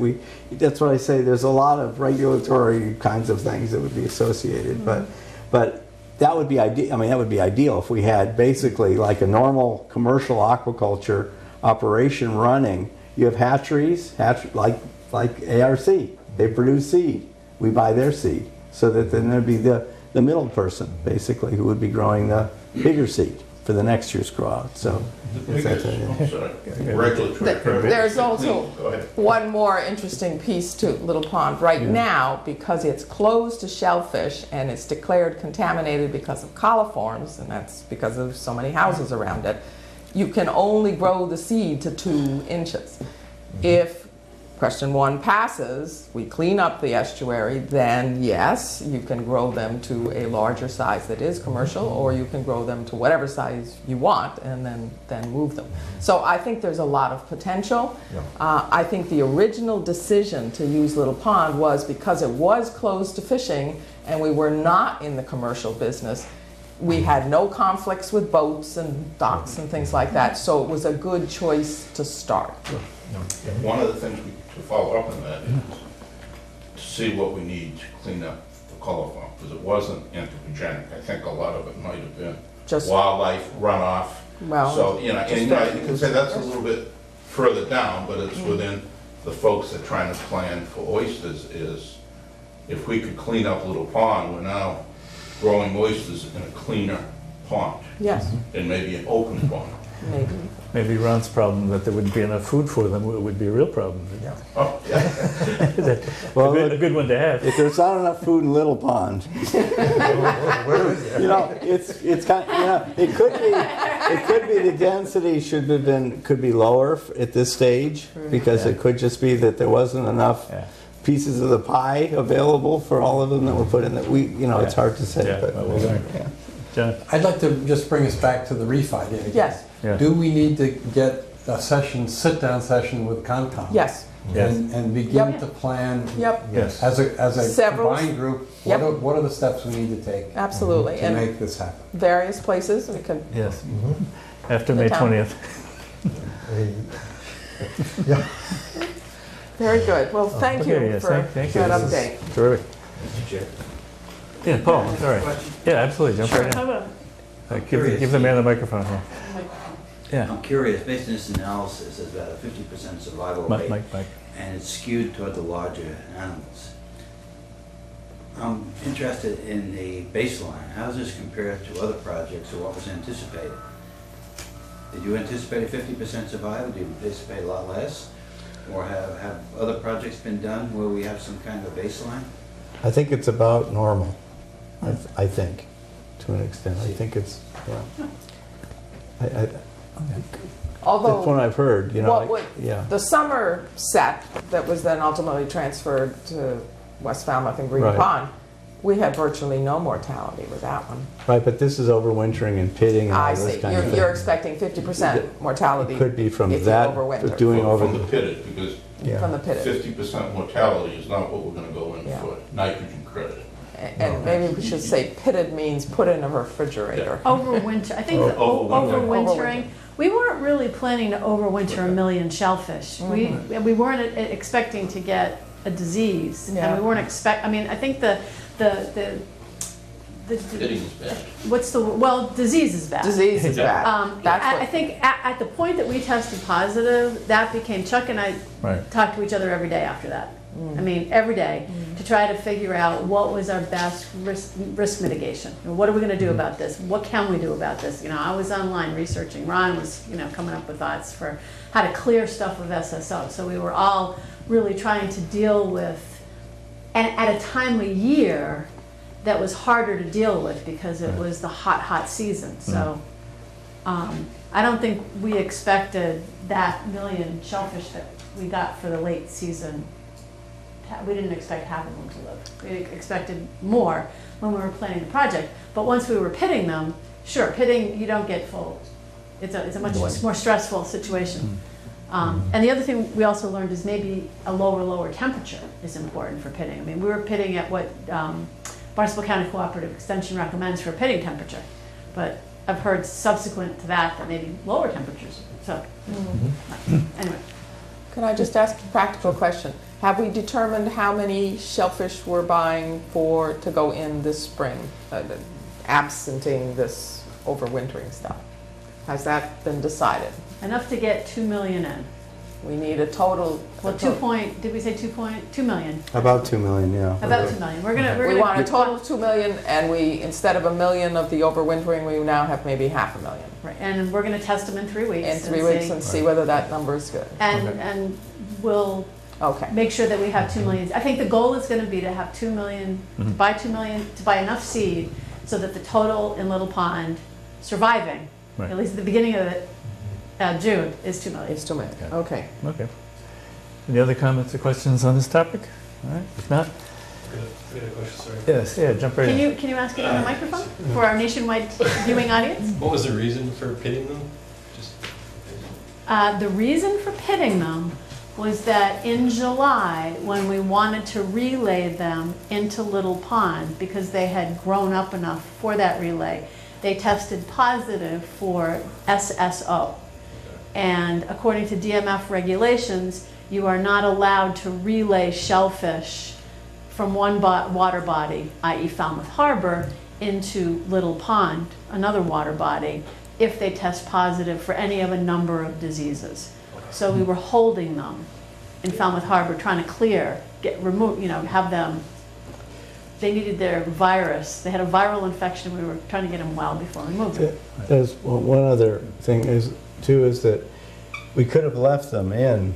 that's what I say, there's a lot of regulatory kinds of things that would be associated. But that would be ideal. I mean, that would be ideal if we had basically like a normal commercial aquaculture operation running. You have hatcheries, like ARC. They produce seed. We buy their seed. So that then there'd be the middle person, basically, who would be growing the bigger seed for the next year's grow out. So there's also one more interesting piece to Little Pond. Right now, because it's closed to shellfish and it's declared contaminated because of coliforms, and that's because of so many houses around it, you can only grow the seed to 2 inches. If question 1 passes, we clean up the estuary, then yes, you can grow them to a larger size that is commercial, or you can grow them to whatever size you want and then move them. So I think there's a lot of potential. I think the original decision to use Little Pond was because it was closed to fishing and we were not in the commercial business. We had no conflicts with boats and docks and things like that, so it was a good choice to start. One of the things to follow up on that is to see what we need to clean up the coliform, because it wasn't anthropogenic. I think a lot of it might have been just wildlife runoff. Well, so, you can say that's a little bit further down, but it's within the folks that are trying to plan for oysters is, if we could clean up Little Pond, we're now growing oysters in a cleaner pond. Yes. And maybe an open pond. Maybe Ron's problem that there wouldn't be enough food for them would be a real problem. Oh, yeah. Well, a good one to have. If there's not enough food in Little Pond, it's kind of, it could be the density could be lower at this stage, because it could just be that there wasn't enough pieces of the pie available for all of them that were put in. That it's hard to say. John? I'd like to just bring us back to the reef idea again. Yes. Yeah. Do we need to get a sit-down session with Concom? Yes. And begin to plan Yes. as a Several. combined group, what are the steps we need to take Absolutely. to make this happen? Various places we could. Yes. After May 20th. Very good. Well, thank you for thank you. that This is update. Terrific. Yeah, Paul, sorry. Yeah, absolutely. Jump right in. How about Give the man the microphone here. Yeah. I'm curious, based on this analysis, there's about a 50% survival rate, Mike. and it's skewed toward the larger animals. I'm interested in the baseline. How does this compare to other projects or what was anticipated? Did you anticipate a 50% survival? Did you anticipate a lot less? Or have other projects been done where we have some kind of baseline? I think it's about normal. I think, to an extent. I think it's, Although, that's what I've heard, the summer set that was then ultimately transferred to West Falmouth and Green Right. Pond We had virtually no mortality with that one. Right, but this is overwintering and pitting and all I this see. kind of thing. You're expecting 50% mortality. It could be from if you that, overwinter. doing From over, the pitted, because yeah. From the pitted. 50% mortality is not what we're gonna go in Yeah. for nitrogen credit. And maybe we should say pitted means put in a refrigerator. Overwinter, I think the overwintering, we weren't really planning to overwinter a million shellfish. We weren't expecting to get a disease, Yeah. and we weren't I mean, I think the Pitting is bad. well, disease is bad. Disease is bad. That's I what- think at the point that we tested positive, that became, Chuck and I Right. talked to each other every day after that. I mean, every day, to try to figure out what was our best risk mitigation. What are we gonna do about this? What can we do about this? You know, I was online researching, Ron was, you know, coming up with thoughts for how to clear stuff with SSO. So we were all really trying to deal with, and at a time of year that was harder to deal with because it was the hot season. So I don't think we expected that million shellfish that we got for the late season. We didn't expect half of them to live. We expected more when we were planning the project. But once we were pitting them, sure, pitting, you don't get full. It's a much more stressful situation. And the other thing we also learned is maybe a lower temperature is important for pitting. I mean, we were pitting at what Barnstable County Cooperative Extension recommends for a pitting temperature. But I've heard subsequent to that maybe lower temperatures. So anyway. Can I just ask a practical question? Have we determined how many shellfish we're buying to go in this spring, absenting this overwintering stuff? Has that been decided? Enough to get 2 million in. We need a total. Well, did we say 2 million? about 2 million, yeah. About 2 million. We want a total of 2 million, and we, instead of 1 million of the overwintering, we now have maybe 500,000. Right, and we're gonna test them in 3 weeks. In 3 weeks and see whether that number is good. And we'll make sure that we have 2 million. I think the goal is gonna be to have 2 million, to buy 2 million, to buy enough seed so that the total in Little Pond surviving, at least at the beginning of June, is 2 million. It's 2 million, okay. Okay. Any other comments or questions on this topic? All right, if not. I got a question, sorry. Yes, yeah, jump right in. Can you ask it on the microphone for our nationwide viewing audience? What was the reason for pitting them? The reason for pitting them was that in July, when we wanted to relay them into Little Pond, because they had grown up enough for that relay, they tested positive for SSO. And according to DMF regulations, you are not allowed to relay shellfish from one water body, i.e. Falmouth Harbor, into Little Pond, another water body, if they test positive for any of a number of diseases. So we were holding them in Falmouth Harbor, trying to clear, have them, they needed their virus. They had a viral infection. We were trying to get them well before we moved them. There's one other thing is that we could have left them in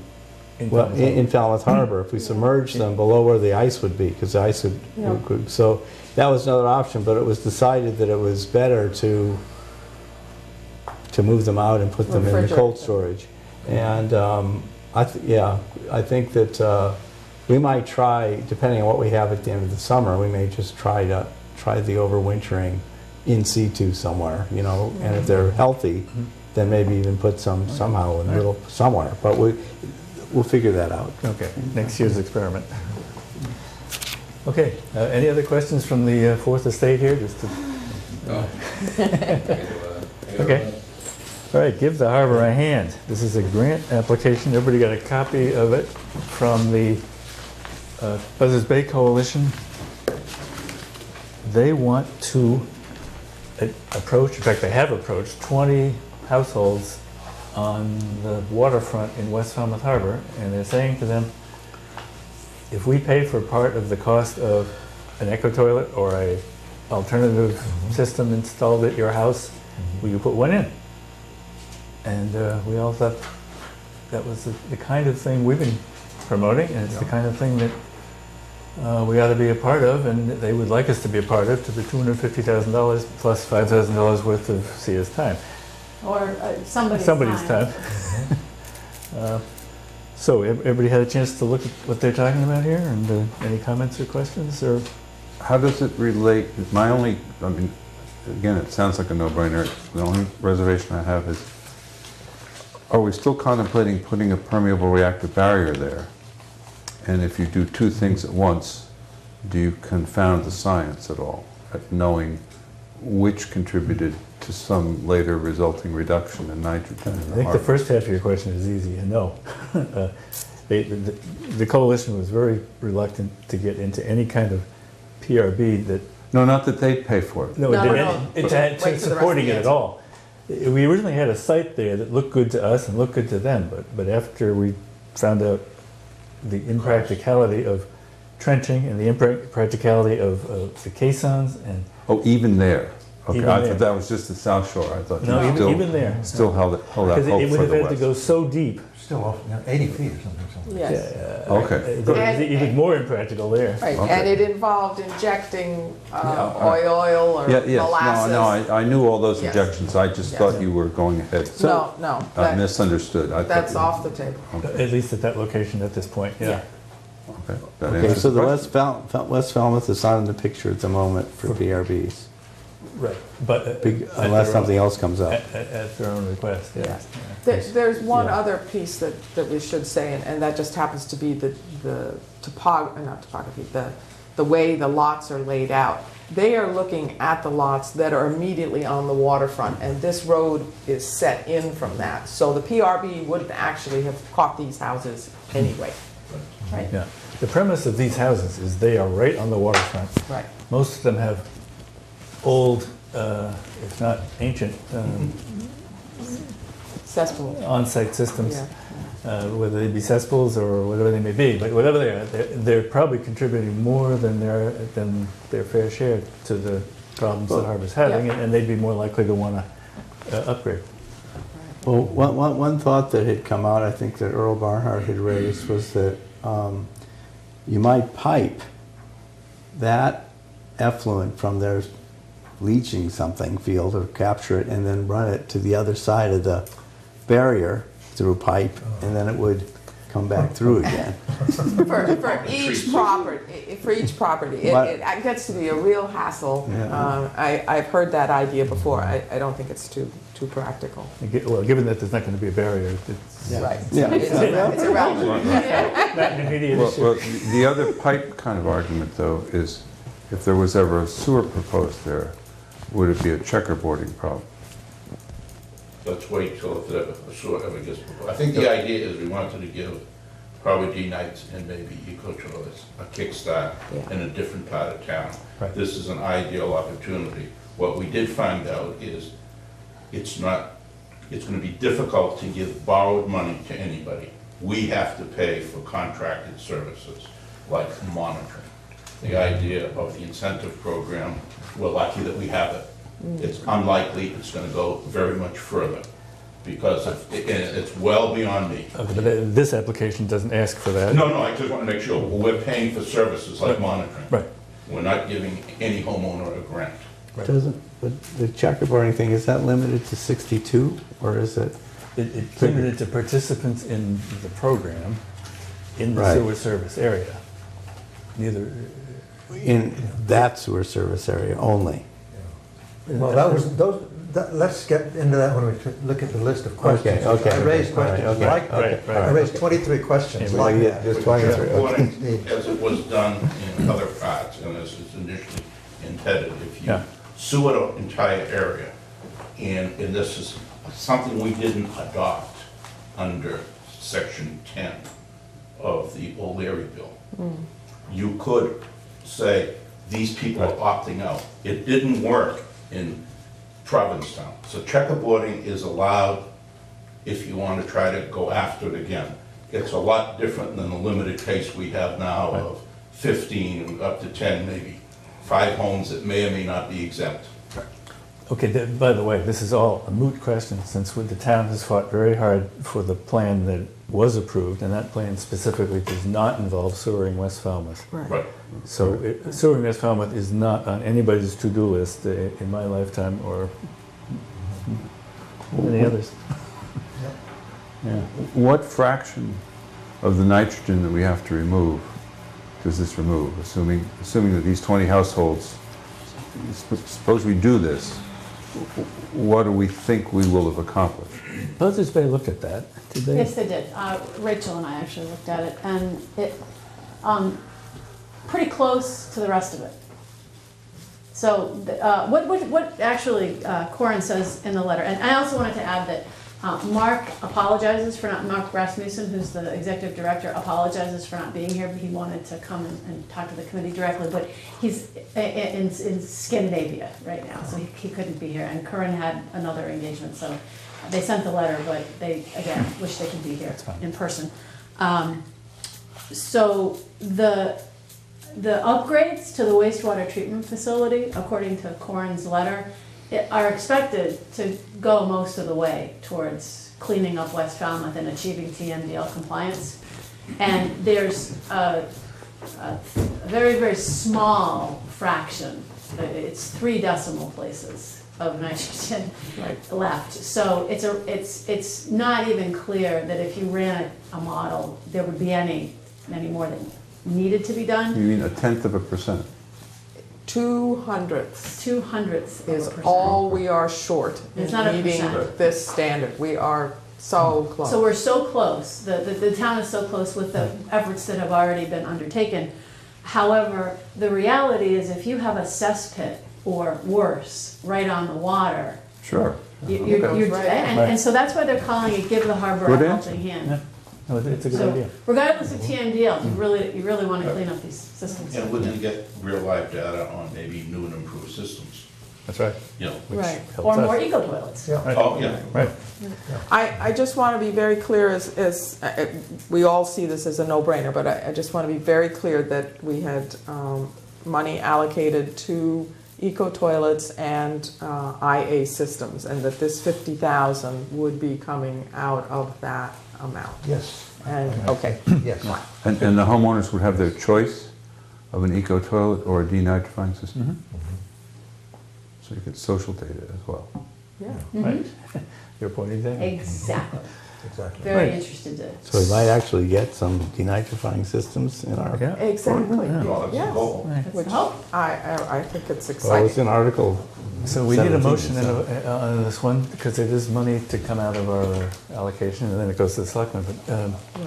Falmouth Harbor if we submerged them below where the ice would be, because the ice would, so that was another option, but it was decided that it was better to move them out and put them in the cold storage. And I think that we might try, depending on what we have at the end of the summer, we may just try the overwintering in situ somewhere, and if they're healthy, then maybe even put some somehow in the middle somewhere. But we'll figure that out. Okay, next year's experiment. Okay, any other questions from the Fourth Estate here? Okay. All right, give the harbor a hand. This is a grant application. Everybody got a copy of it from the Buzzards Bay Coalition. They want to approach, in fact, they have approached 20 households on the waterfront in West Falmouth Harbor, and they're saying to them, if we pay for part of the cost of an eco toilet or a alternative system installed at your house, will you put one in? And we all thought that was the kind of thing we've been promoting, and it's the kind of thing that we ought to be a part of, and they would like us to be a part of, to the $250,000 plus $5,000 worth of Sia's time. Or somebody's time. So everybody had a chance to look at what they're talking about here, and any comments or questions? Or how does it relate? My only, I mean, again, it sounds like a no-brainer. The only reservation I have is, are we still contemplating putting a permeable reactive barrier there? And if you do two things at once, do you confound the science at all, at knowing which contributed to some later resulting reduction in nitrogen? I think the first half of your question is easy, and no. The coalition was very reluctant to get into any kind of PRB that... No, not that they pay for it. No, to supporting it at all. We originally had a site there that looked good to us and looked good to them, but after we found out the impracticality of trenching and the impracticality of the caissons and... Oh, even there? Okay, Even I there. thought that was just the South Shore. I thought No, you still, even there. still held out hope Because it for would have the had to West. go so deep. Still off, 80 feet or something. Yes. Okay. It was even more impractical there. Right, Okay. and it involved injecting oil or Yeah, yes, molasses. no, I knew all those Yes. objections. I just Yes. thought you were going ahead. No, I misunderstood. I thought that's you- off the table. At least at that location at this point, yeah. Okay, that Okay, answers so the the question. West Falmouth is not in the picture at the moment for PRBs, Right, but... unless something else comes up. At their own request, Yeah. yes. There's one Yeah. other piece that we should say, and that just happens to be the not topography, the way the lots are laid out. They are looking at the lots that are immediately on the waterfront, and this road is set in from that. So the PRB wouldn't actually have caught these houses anyway. Right? Yeah. The premise of these houses is they are right on the waterfront. Right. Most of them have old, if not ancient, Cesspool. on-site systems, Yeah. whether they be cesspools or whatever they may be. But whatever they are, they're probably contributing more than their fair share to the problems that Harbor's having, Yeah. and they'd be more likely to want to upgrade. Well, one thought that had come out, I think that Earl Barnhart had raised, was that you might pipe that effluent from their leaching something field or capture it and then run it to the other side of the barrier through a pipe, and then it would come back through again. For each property, it gets to be a real hassle. Yeah. I've heard that idea before. I don't think it's too practical. Well, given that there's not going to be a barrier, it's Right. Yeah. It's irrelevant. not an immediate issue. Well, the other pipe kind of argument, though, is if there was ever a sewer proposed there, would it be a checkerboarding problem? Let's wait till the sewer ever gets proposed. I think the idea is we wanted to give probably D-Nights and maybe Eco-Toilets a kickstart in a different part of town. Right. This is an ideal opportunity. What we did find out is it's going to be difficult to give borrowed money to anybody. We have to pay for contracted services like monitoring. The idea of the incentive program, we're lucky that we have it. It's unlikely it's going to go very much further because it's well beyond me. Okay, but this application doesn't ask for that. No, I just want to make sure we're paying for services like monitoring. Right. We're not giving any homeowner a grant. Right. But the checkerboarding thing, is that limited to 62, or is it? It's limited to participants in the program in the Right. sewer service area. Neither, In that sewer service area only? Well, let's get into that when we look at the list of questions. Okay. I raised All right, questions okay. like that. Right. I raised 23 questions Yeah, like yeah, that. just 23. According as it was done in other parts and as it's initially intended, if you Yeah. sewer the entire area, and this is something we didn't adopt under section 10 of the O'Leary bill. You could say, these people are opting out. It didn't work in Provincetown. So checkerboarding is allowed if you want to try to go after it again. It's a lot different than the limited case we have now of 15, up to 10, maybe 5 homes that may or may not be exempt. okay, by the way, this is all a moot question since the town has fought very hard for the plan that was approved, and that plan specifically does not involve sewering West Falmouth. Right. So sewering West Falmouth is not on anybody's to-do list in my lifetime or any others. Yeah. What fraction of the nitrogen that we have to remove does this remove? Assuming that these 20 households, suppose we do this, what do we think we will have accomplished? Buzzards Bay looked at that, did they? Yes, they did. Rachel and I actually looked at it, and it, pretty close to the rest of it. So what actually Corin says in the letter, and I also wanted to add that Mark apologizes for not, Mark Rasmussen, who's the executive director, apologizes for not being here, but he wanted to come and talk to the committee directly, but he's in Scandinavia right now, so he couldn't be here, and Corin had another engagement, so they sent the letter, but they, again, wish they could be here in person. So the upgrades to the wastewater treatment facility, according to Corin's letter, are expected to go most of the way towards cleaning up West Falmouth and achieving TMDL compliance. And there's a very, very small fraction, it's 3 decimal places of nitrogen left. So it's not even clear that if you ran a model, there would be any more than needed to be done. You mean 0.1%? 0.02 is all we are short in meeting this standard. We are so close. So we're so close. The town is so close with the efforts that have already been undertaken. However, the reality is if you have a cesspit or worse right on the water, sure. And so that's why they're calling it Give the Harbor a Helping Hand. Yeah. No, it's a good idea. Regardless of TMDL, you really want to clean up these systems. And we're gonna get real life data on maybe new and improved systems. That's right. You know, Right. Or more eco toilets. Yeah. Right. oh, yeah. Right. I just want to be very clear, as we all see this as a no-brainer, but I just want to be very clear that we had money allocated to eco toilets and IA systems, and that this 50,000 would be coming out of that amount. Yes. And okay. Yes. And the homeowners would have their choice of an eco toilet or a denitrifying system? Mm-hmm. So you get social data as well. Yeah. Right. Your point exactly. Exactly. Exactly. Very Right. interested to. So we might actually get some denitrifying systems in our. Yeah. Exactly. Well, that's the Yes. goal. Which I think it's Well, exciting. it's in Article. So we need a 17, motion so- on this one, because it is money to come out of our allocation, and then it goes to the selectmen, but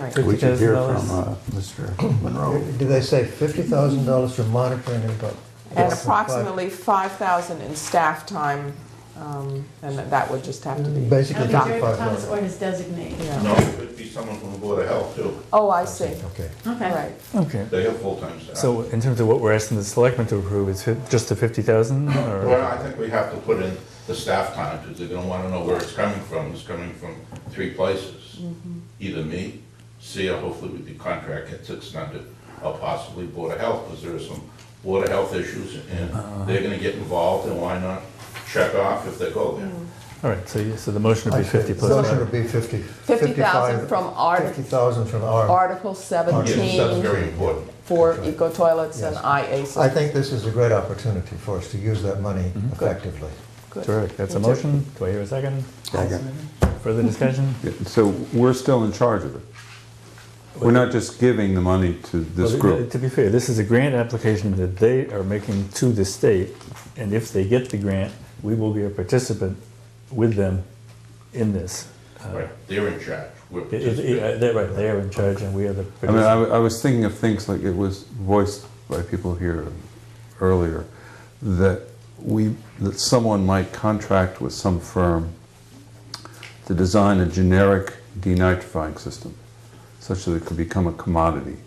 Right. We should hear from $50,000. Mr. Monroe. Did they say $50,000 for monitoring and about? And approximately 5,000 in staff time, and that would just have to be. Basically That'll be Jerry 55,000. Thomas or his designee. Yeah. No, it could be someone from the Board of Health too. Oh, I see. Okay. Okay. Right. Okay. They have full-time staff. So in terms of what we're asking the selectmen to approve, it's just the 50,000, Well, or? I think we have to put in the staff time, because they're gonna wanna know where it's coming from. It's coming from 3 places. Either me, SEA, hopefully with the contract gets extended, or possibly Board of Health, because there are some Board of Health issues, and they're gonna get involved, and why not check off if they go there? All right, so the motion would be 50 plus. The motion would be 50. 50,000 from 50,000 from our. Article Yes, that's 17 very important. for eco toilets and Yes. IA I systems. think this is a great opportunity for us to use that money effectively. Good. Terrific, that's a Me too. motion. Do I hear a second? Second. Further discussion? Yeah, so we're still in charge of it. We're not just giving the money to this Well, group. To be fair, this is a grant application that they are making to the state, and if they get the grant, we will be a participant with them in this. Right, they're in charge. We're Right, participating. they are in charge, and we are the I mean, participant. I was thinking of things like it was voiced by people here earlier, that someone might contract with some firm to design a generic denitrifying system, such that it could become a commodity.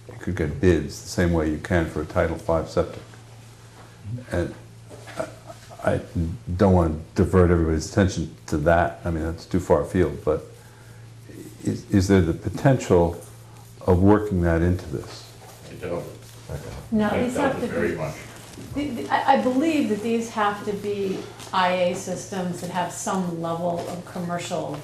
You could get bids the same way you can for a Title V septic. And I don't want to divert everybody's attention to that. I mean, that's too far afield, but is there the potential of working that into this? I doubt it. No, I these doubt have it to very be, much. I believe that these have to be IA systems that have some level of commercial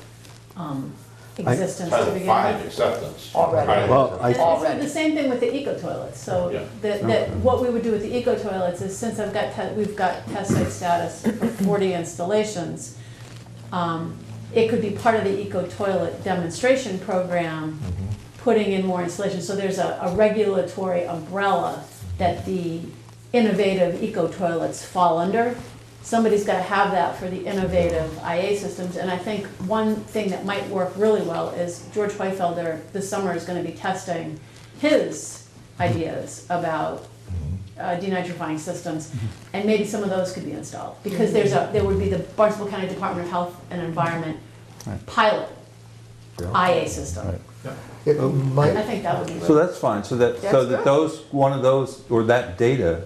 existence to Title begin V with. acceptance. Already. Well, I- It's the same thing with the eco toilets. So Yeah. that what we would do with the eco toilets is, since we've got test site status for 40 installations, it could be part of the eco toilet demonstration program putting in more installations. So there's a regulatory umbrella that the innovative eco-toilets fall under. Somebody's got to have that for the innovative IA systems. And I think one thing that might work really well is George Whitefelder this summer is going to be testing his ideas about denitrifying systems, and maybe some of those could be installed. Because there would be the Barnstable County Department of Health and Environment pilot IA system. It might, I think that would be really So that's fine, so that good. those, one of those, or that data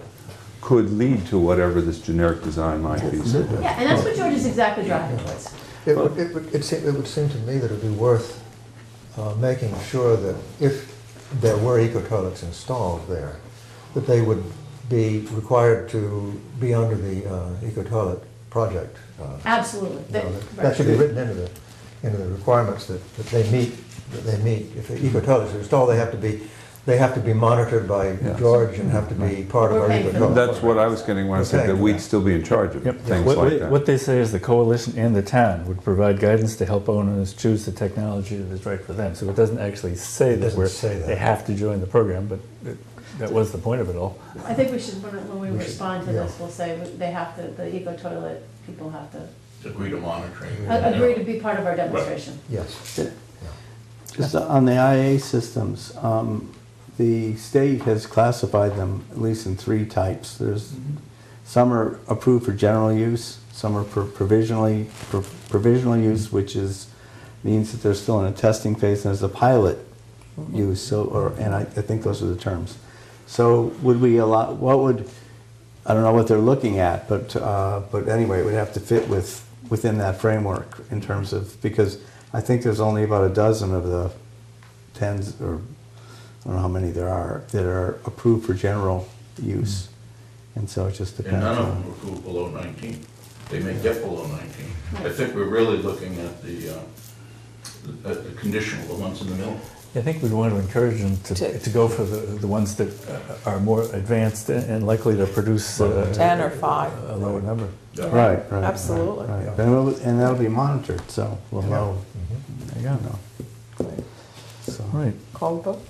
could lead to whatever this generic design might be. Yeah, and that's what George is exactly driving towards. it would seem to me that it would be worth making sure that if there were eco-toilets installed there, that they would be required to be under the eco-toilet project. Absolutely. That should be written into the requirements that they meet. If the eco-toilets are installed, they have to be monitored by George and have to be part of our eco-toilet. That's what I was getting when I said that we'd still be in charge of things like that. What they say is the coalition and the town would provide guidance to help owners choose the technology that is right for them. So it doesn't actually say that they have to join the program, but that was the point of it all. I think we should, when we respond to this, we'll say they have to, the eco-toilet people have to Agree to monitoring. agree to be part of our demonstration. Yes. Just on the IA systems, the state has classified them at least in 3 types. There's some are approved for general use, some are for provisional use, which means that they're still in a testing phase, and there's a pilot use. So, and I think those are the terms. So, would we allow? I don't know what they're looking at, but anyway, it would have to fit within that framework in terms of, because I think there's only about a dozen of the 10s, or I don't know how many there are, that are approved for general use. And so it just depends. And none of them are approved below 19. They may get below 19. I think we're really looking at the conditional, the ones in the middle. I think we'd want to encourage them to go for the ones that are more advanced and likely to produce 10 or 5. a lower number. Yeah. Right. Absolutely. Right. And that'll be monitored, so we'll know. There you go. So. Right. Call the vote?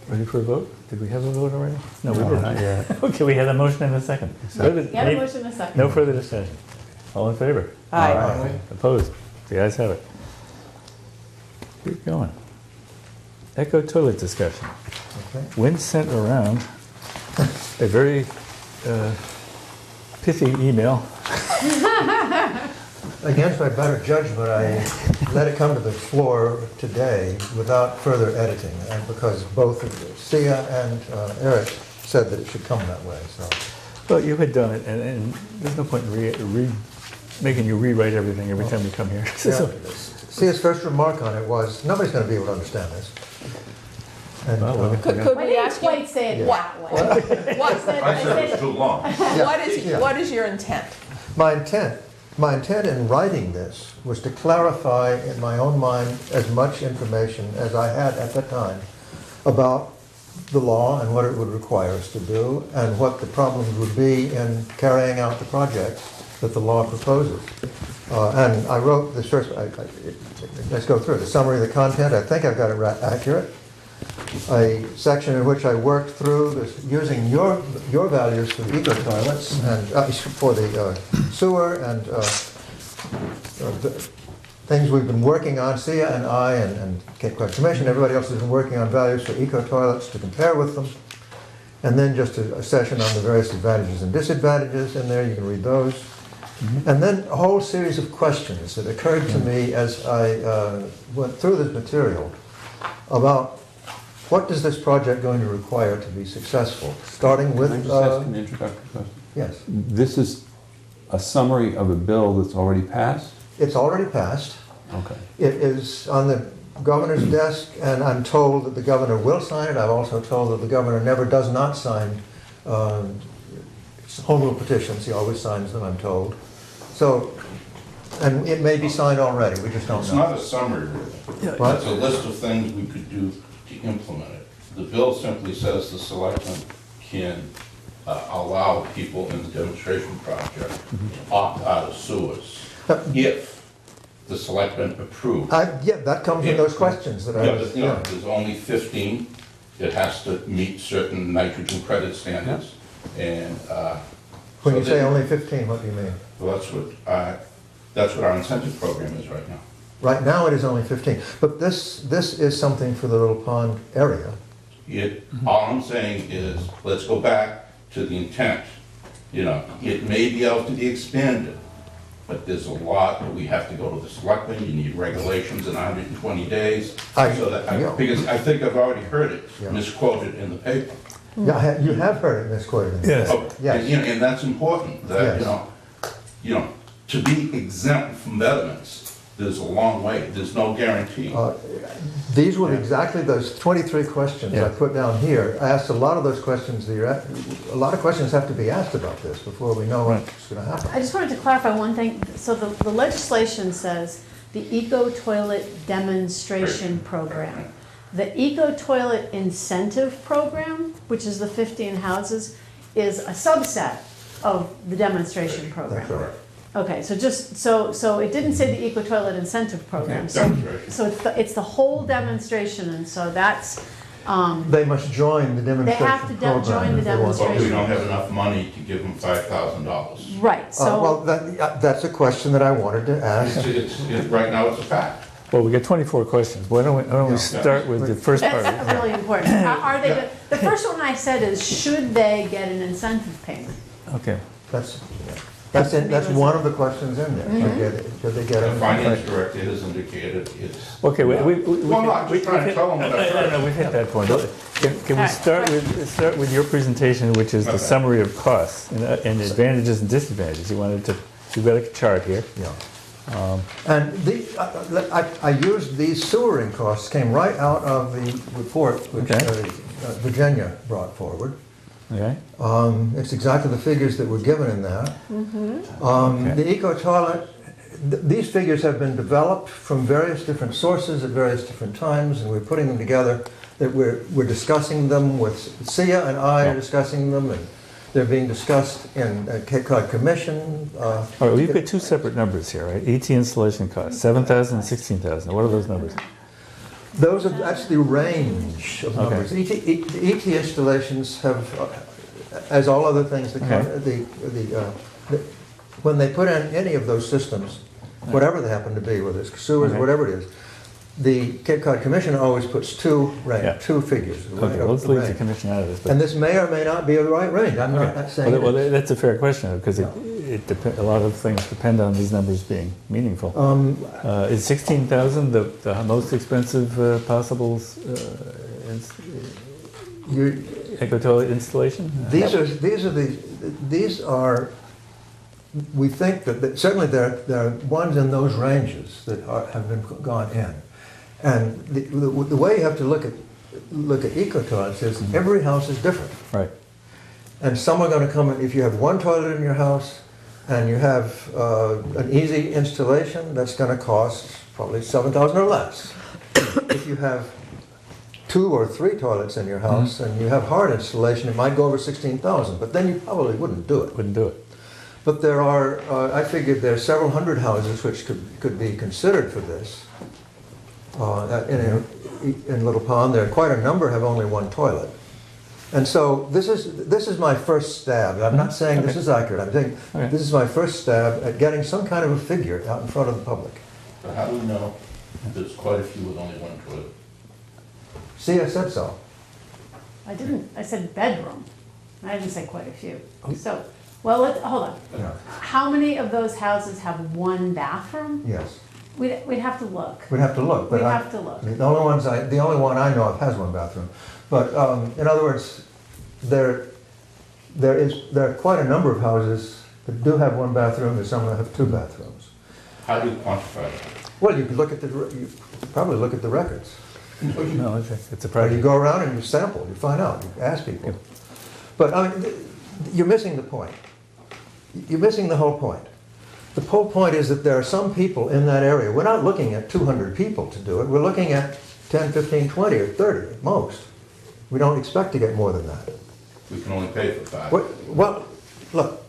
Ready for a vote? Did we have a vote already? No, we No, didn't. not yet. Okay, we had a motion and a second. Got a motion in a second. No further discussion. All in favor? Aye. Opposed? The ayes have it. Keep going. Echo toilet discussion. Okay. Wynn sent around a very pithy email. Against my better judgment, I let it come to the floor today without further editing, and because both Sia and Eric said that it should come that way, so. Well, you had done it, and there's no point in making you rewrite everything every time you come here. Yeah. Sia's first remark on it was, nobody's going to be able to understand this. And, Could I we didn't ask you, quite say it what, that way. I said it was too long. what is your intent? My intent in writing this was to clarify in my own mind as much information as I had at the time about the law and what it would require us to do and what the problems would be in carrying out the project that the law proposes. And I wrote this first, let's go through the summary of the content. I think I've got it accurate. A section in which I worked through this, using your values for the eco toilets and for the sewer and the things we've been working on. Sia and I and Cape Cod Commission, everybody else has been working on values for eco toilets to compare with them. And then just a session on the various advantages and disadvantages in there. You can read those. And then a whole series of questions that occurred to me as I went through this material about what is this project going to require to be successful, starting with... Can I just ask an introductory question? Yes. This is a summary of a bill that's already passed? It's already passed. Okay. It is on the governor's desk, and I'm told that the governor will sign it. I've also told that the governor never does not sign home rule petitions. He always signs them, I'm told. So, and it may be signed already, we just don't know. It's not a summary, really. What? It's a list of things we could do to implement it. The bill simply says the selectmen can allow people in the demonstration project to opt out of sewers if the selectmen approved. Yeah, that comes in those questions that I Yeah, was, but, you know, there's only 15. It has to meet certain nitrogen credit standards. And, When so you say they- only 15, what do you mean? well, that's what our incentive program is right now. Right now, it is only 15, but this is something for the Little Pond area. All I'm saying is, let's go back to the intent. You know, it may be able to be expanded, but there's a lot that we have to go to the selectmen, you need regulations in 120 days. Yeah. Because I think I've already heard it Yeah. misquoted in the paper. Yeah, you have heard it misquoted. Yes. Oh, Yes. And, you know, and that's important, that, Yes. you know, to be exempt from betterments, there's a long way, there's no guarantee. These were exactly those 23 questions Yeah. I put down here. I asked a lot of those questions, a lot of questions have to be asked about this before we know what's going to happen. I just wanted to clarify one thing. So the legislation says the eco toilet demonstration program. The eco toilet incentive program, which is the 15 houses, is a subset of the demonstration program. That's right. Okay, so just, so it didn't say the eco toilet incentive program. So Demonstration. it's the whole demonstration, and so that's, They must join the demonstration have to program. join the if they want to. But we don't have enough money to give them $5,000. right, so. Well, that's a question that I wanted to ask. Right now, it's a fact. Well, we got 24 questions. Why don't we start with the first part? That's really important. Are they, the first one I said is, should they get an incentive payment? Okay. That's one of the questions in there. Did they get The it? finance director has indicated it's. Okay, Well, no, I'm just trying to tell them what I've heard. No, we've hit that point. Can we Alright. start with your presentation, which is the Okay. summary of costs and advantages and disadvantages? You've got a chart here. Yeah. And I used these sewering costs, came right out of the report which Okay. Virginia brought forward. Okay? It's exactly the figures that were given in that. Okay. The eco toilet, these figures have been developed from various different sources at various different times, and we're putting them together. That we're discussing them with Sia and I are discussing them, and they're being discussed in Cape Cod Commission. All right, well, you've got two separate numbers here, right? ET installation costs, 7,000 and 16,000. What are those numbers? That's the range of numbers. The ET installations have, as all other things, when they put in any of those systems, whatever they happen to be, whether it's sewers, whatever it is, the Cape Cod Commission always puts two figures. Okay, let's leave the commission out of this. And this may or may not be the right range. I'm not saying. Well, that's a fair question, because a lot of things depend on these numbers being meaningful. Is 16,000 the most expensive possible eco toilet installation? These are. We think that certainly there are ones in those ranges that have been gone in, and the way you have to look at eco toilets is every house is different. Right. And some are going to come in, if you have one toilet in your house and you have an easy installation, that's going to cost probably $7,000 or less. If you have 2 or 3 toilets in your house and you have hard installation, it might go over $16,000, but then you probably wouldn't do it. Wouldn't do it. But there are, I figured there are several hundred houses which could be considered for this. In Little Pond, there are quite a number have only one toilet. And so this is my first stab. I'm not saying this is accurate. I'm saying this is my first stab at getting some kind of a figure out in front of the public. But how do we know there's quite a few with only one toilet? See, I said so. I didn't, I said bedroom. I didn't say quite a few. So, well, hold on. Yeah. How many of those houses have one bathroom? Yes. We'd have to look. We'd have to look. We'd have to look. The only one I know of has one bathroom. But in other words, there are quite a number of houses that do have one bathroom. There's some that have 2 bathrooms. How do you quantify that? Well, you could you probably look at the records. No, it's a Or project. you go around and you sample, you find out, you ask people. But I mean, you're missing the point. You're missing the whole point. The whole point is that there are some people in that area. We're not looking at 200 people to do it. We're looking at 10, 15, 20, or 30 at most. We don't expect to get more than that. We can only pay for 5. Well, look,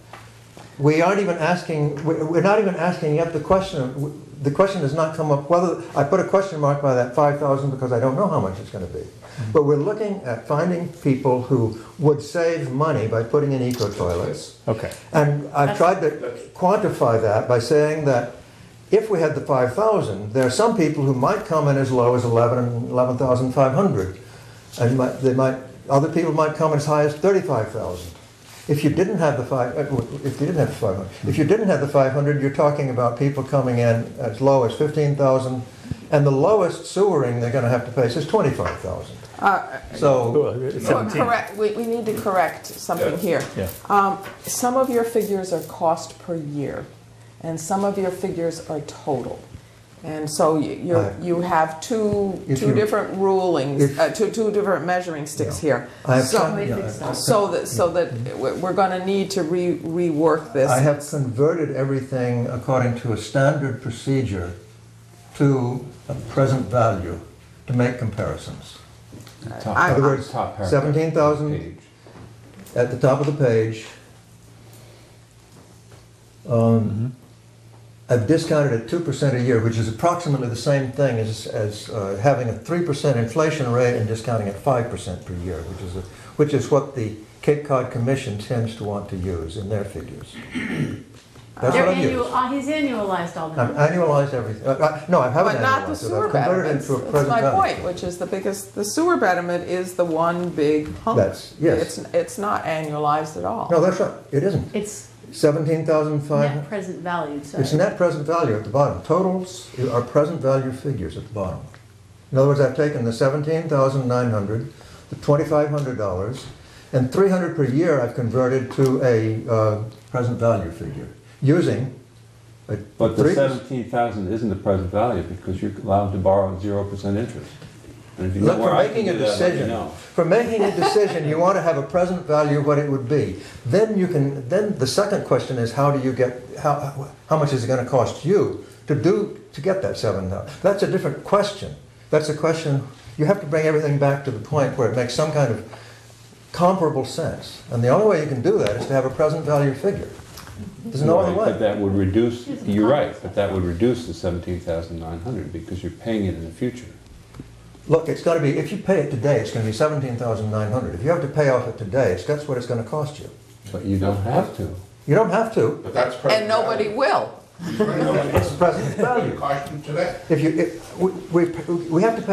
We aren't even asking, we're not even asking yet the question. The question has not come up whether, I put a question mark by that 5,000 because I don't know how much it's going to be. But we're looking at finding people who would save money by putting in eco-toilets. Okay. And I've tried to quantify that by saying that if we had the 5,000, there are some people who might come in as low as 11,500. And other people might come as high as 35,000. If you didn't have the 500, if you didn't have the 500, you're talking about people coming in as low as 15,000, and the lowest sewering they're going to have to pay is 25,000. Correct. We need to correct something here. Yeah. Some of your figures are cost per year, and some of your figures are total. And so you have two different rulings, two different measuring sticks here. So that we're going to need to rework this. I have converted everything according to a standard procedure to a present value to make comparisons. In other words, 17,000 at the top of the page. I've discounted at 2% a year, which is approximately the same thing as having a 3% inflation rate and discounting at 5% per year, which is what the Cape Cod Commission tends to want to use in their figures. That's what I've used. He's annualized all I've that. annualized everything. No, I haven't. But not the sewer betterment. That's my point, which is the biggest. The sewer betterment is the one big hump. Yes. It's not annualized at all. No, that's right. It isn't. It's 17,500. net present value. So It's net present value at the bottom. Totals are present value figures at the bottom. In other words, I've taken the 17,900, the $2,500, and $300 per year I've converted to a present value figure using. But the 17,000 isn't the present value because you're allowed to borrow 0% interest. And if you know where I can do that, let me know. For making a decision, you want to have a present value of what it would be. Then you can. Then the second question is, how do you get? How much is it going to cost you to get that 7,000? That's a different question. That's a question. You have to bring everything back to the point where it makes some kind of comparable sense. And the only way you can do that is to have a present value figure. There's no other way. But that would reduce. You're right. But that would reduce the 17,900 because you're paying it in the future. Look, it's got to be, if you pay it today, it's going to be 17,900. If you have to pay off it today, that's what it's going to cost you. But you don't have to. You don't have to. But that's present And nobody will. It's present value. We have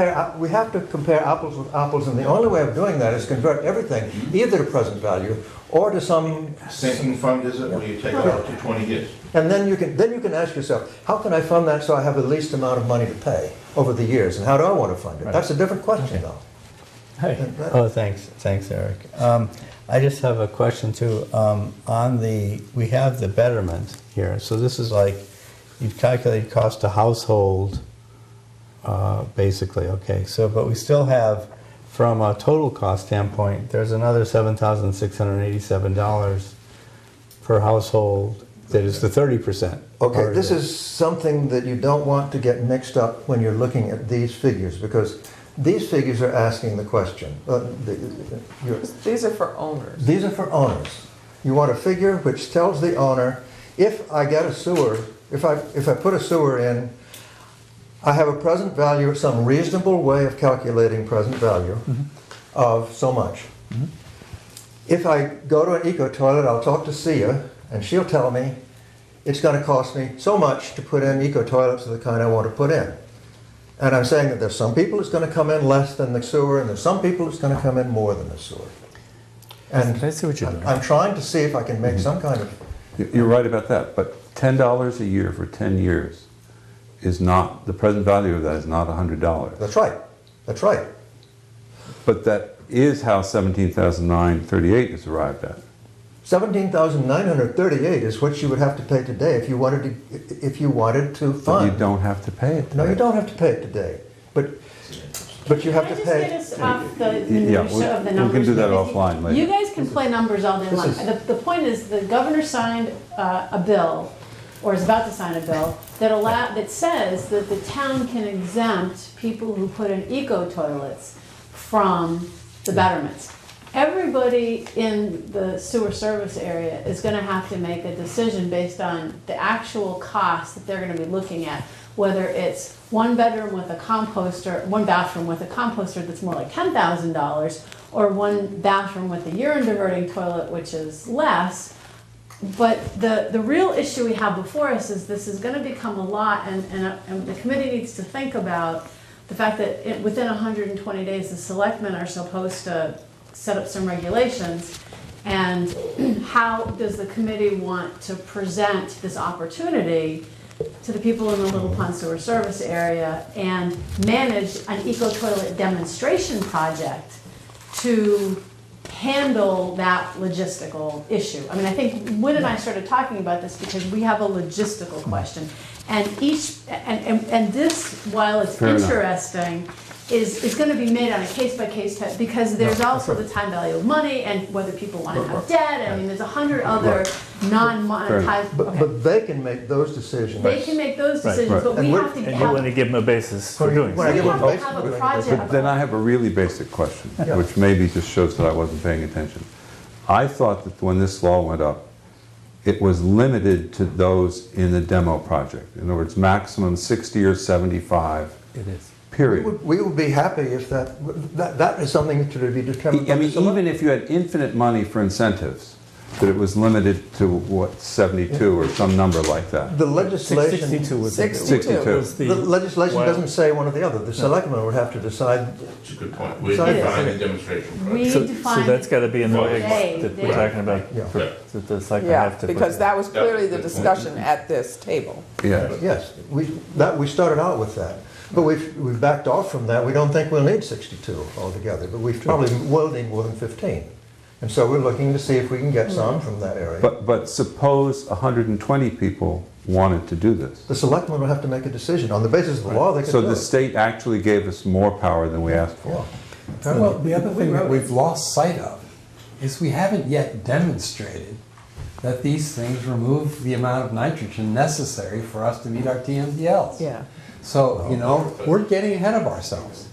to compare apples with apples, and the only way of doing that is convert everything either to present value or to some sinking fund, is it, where you take it out to 20 years? And then you can ask yourself, how can I fund that so I have the least amount of money to pay over the years, and how do I want to fund it? Right. That's a different question, though. Hey. Oh, thanks, Eric. I just have a question too. We have the betterment here. So this is like, you've calculated cost to household, basically, okay. So, but we still have, from a total cost standpoint, there's another $7,687 per household that is the 30%. Okay, this is something that you don't want to get mixed up when you're looking at these figures, because these figures are asking the question. These are for owners. These are for owners. You want a figure which tells the owner, if I get a sewer, if I put a sewer in, I have a present value, some reasonable way of calculating present value of so much. If I go to an eco-toilet, I'll talk to Sia, and she'll tell me it's going to cost me so much to put in eco-toilets of the kind I want to put in. And I'm saying that there's some people it's going to come in less than the sewer, and there's some people it's going to come in more than the sewer. And I see what you're doing. I'm trying to see if I can make some kind of... You're right about that, but $10 a year for 10 years is not, the present value of that is not $100. That's right. That's right. But that is how 17,938 is arrived at. 17,938 is what you would have to pay today if you wanted to fund. But you don't have to pay it today. No, you don't have to pay it today. But you have to pay. Can I just get us off the minutia of the numbers? We can do that because offline later. You guys can play numbers all day long. The point is, the governor signed a bill, or is about to sign a bill, that says that the town can exempt people who put in eco-toilets from the betterments. everybody in the sewer service area is gonna have to make a decision based on the actual cost that they're gonna be looking at. Whether it's one bathroom with a composter that's more like $10,000, or one bathroom with a urine diverting toilet, which is less. But the real issue we have before us is this is gonna become a lot, and the committee needs to think about the fact that within 120 days, the selectmen are supposed to set up some regulations. And how does the committee want to present this opportunity to the people in the Little Pond Sewer Service area and manage an eco-toilet demonstration project to handle that logistical issue? I mean, I think Wynn and I started talking about this because we have a logistical question. And this, while it's Fair enough. interesting, is going to be made on a case-by-case type, because there's also the time value of money and whether people want to have debt. I mean, there's 100 other non-monetized. But they can make those decisions. They can make those decisions, but we have to And you want to give them a basis for doing we so. have a project. But then I have a really basic question, Yeah. which maybe just shows that I wasn't paying attention. I thought that when this law went up, it was limited to those in the demo project. In other words, maximum 60 or 75, It is. period. We would be happy if that is something to be determined by I the mean, select. even if you had infinite money for incentives, that it was limited to, what, 72 or some number like that. The legislation, 62 was 62. was the legislation wild- doesn't say one or the other. The selectmen would have to decide. It's a good point. We're Besides- defining a demonstration We project. So define. that's got to be in the They- regs that we're talking about, Yeah. that the selectmen Yeah, have to put. because that was clearly the That was the discussion at this table. Yeah. Yes, we started out with that. But we've backed off from that. We don't think we'll need 62 altogether, but we probably will need more than 15. And so we're looking to see if we can get some from that area. But suppose 120 people wanted to do this. The selectmen will have to make a decision. On the basis of the law, they can So do the it. state actually gave us more power than we asked for. Yeah. Well, the other thing that we've lost sight of is we haven't yet demonstrated that these things remove the amount of nitrogen necessary for us to meet our TMDLs. Yeah. So, you know, we're getting ahead of ourselves.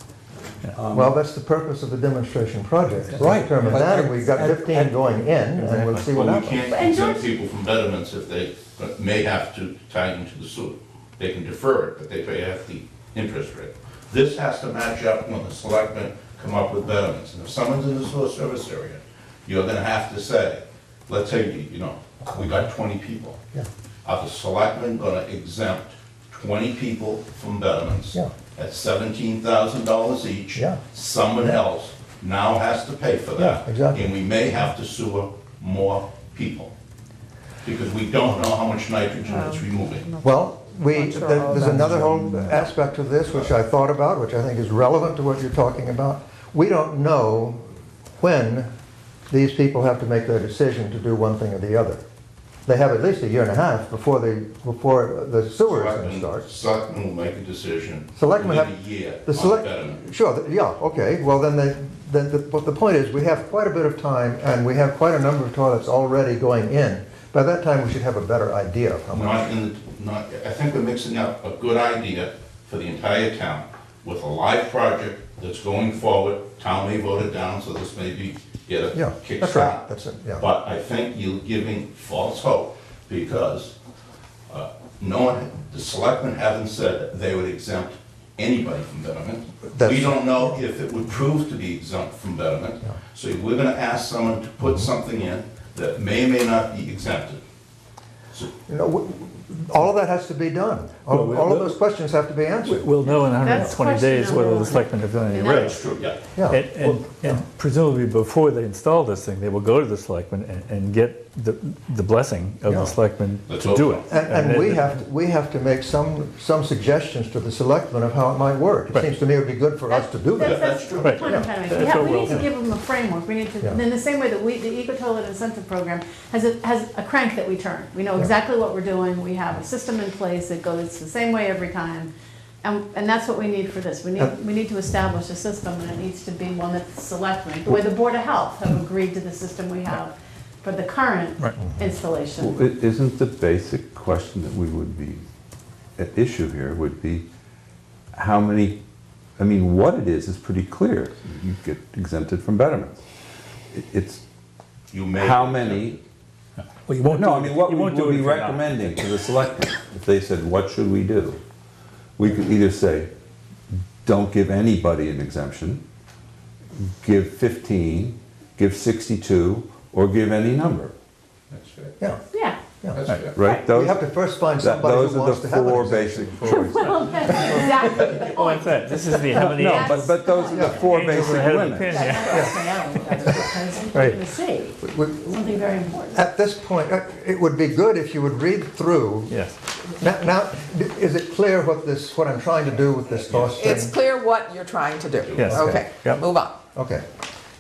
Well, that's the purpose of the demonstration project. is to Right, Determine but that, and we've got 15 going in, and we'll see what Well, we happens. can't exempt people from betterments if they may have to tie into the sewer. They can defer it, but they pay half the interest rate. This has to match up when the selectmen come up with betterments. And if someone's in the sewer service area, you're gonna have to say, let's say, you know, we got 20 people. Yeah. Are the selectmen gonna exempt 20 people from betterments? Yeah. At $17,000 each? Yeah. Someone else now has to pay for that. Yeah, exactly. And we may have to sewer more people, because we don't know how much nitrogen it's removing. Well, Not sure how there's that's another true. whole aspect of this, which I thought about, which I think is relevant to what you're talking about. We don't know when these people have to make their decision to do one thing or the other. They have at least a year and a half before the sewer is going to start. Selectmen will make a decision Selectmen within have- a year The on select, betterment. sure, yeah, okay, well then, but the point is, we have quite a bit of time, and we have quite a number of toilets already going in. By that time, we should have a better idea of how much. I think we're mixing up a good idea for the entire town with a live project that's going forward. Town may vote it down, so this may be, get a Yeah, kickstart. that's right, that's it, yeah. But I think you're giving false hope, because no one, the selectmen haven't said that they would exempt anybody from betterment. That's- We don't know if it would prove to be exempt from betterment. Yeah. So we're gonna ask someone to put something in that may or may not be exempted. So You know, all of that has to be done. All of those questions have to be answered. We'll know in That's 120 days question whether number the selectmen have done any And regs. that's true, yeah. Yeah. And presumably before they install this thing, they will go to the selectmen and get the blessing of Yeah. the selectmen Let's to hope do so. it. And we have to make some suggestions to the selectmen of how it might work. It Right. seems to me it would be good for us to do that. That's true. the Right. point I'm trying to make. That's Yeah, what we need to we'll- give them a framework. We need to, Yeah. in the same way that the Eco-Toilet Incentive Program has a crank that we turn. We know Yeah. exactly what we're doing. We have a system in place that goes the same way every time. And that's what we need for this. We need to establish a system, and it needs to be one that the selectmen, the way the Board of Health have agreed to the system we have for the current Right. installation. Well, isn't the basic question that we would be, at issue here would be how many, I mean, what it is pretty clear. You get exempted from betterments. it's You may. how many. Well, you won't No, do I it- mean, what you we won't do would it be if you're not. recommending to the selectmen, if they said, what should we do? We could either say, don't give anybody an exemption, give 15, give 62, or give any number, That's fair. Yeah, Yeah. yeah. That's fair. right? We Those, have to first find somebody those who are wants the to have an four exemption. basic choices. Well, that's exactly the Oh, point. that's it. This is the how many No, angels. but those are the four Angels basic ahead of the limits. pin, That's yeah. what I'm saying, because it's Right. important to see, We- something very important. At this point, it would be good if you would read through. Yes. Now, is it clear what I'm trying to do with this cost thing? It's clear what you're trying to do. Yes. Okay, Yep. move on. Okay.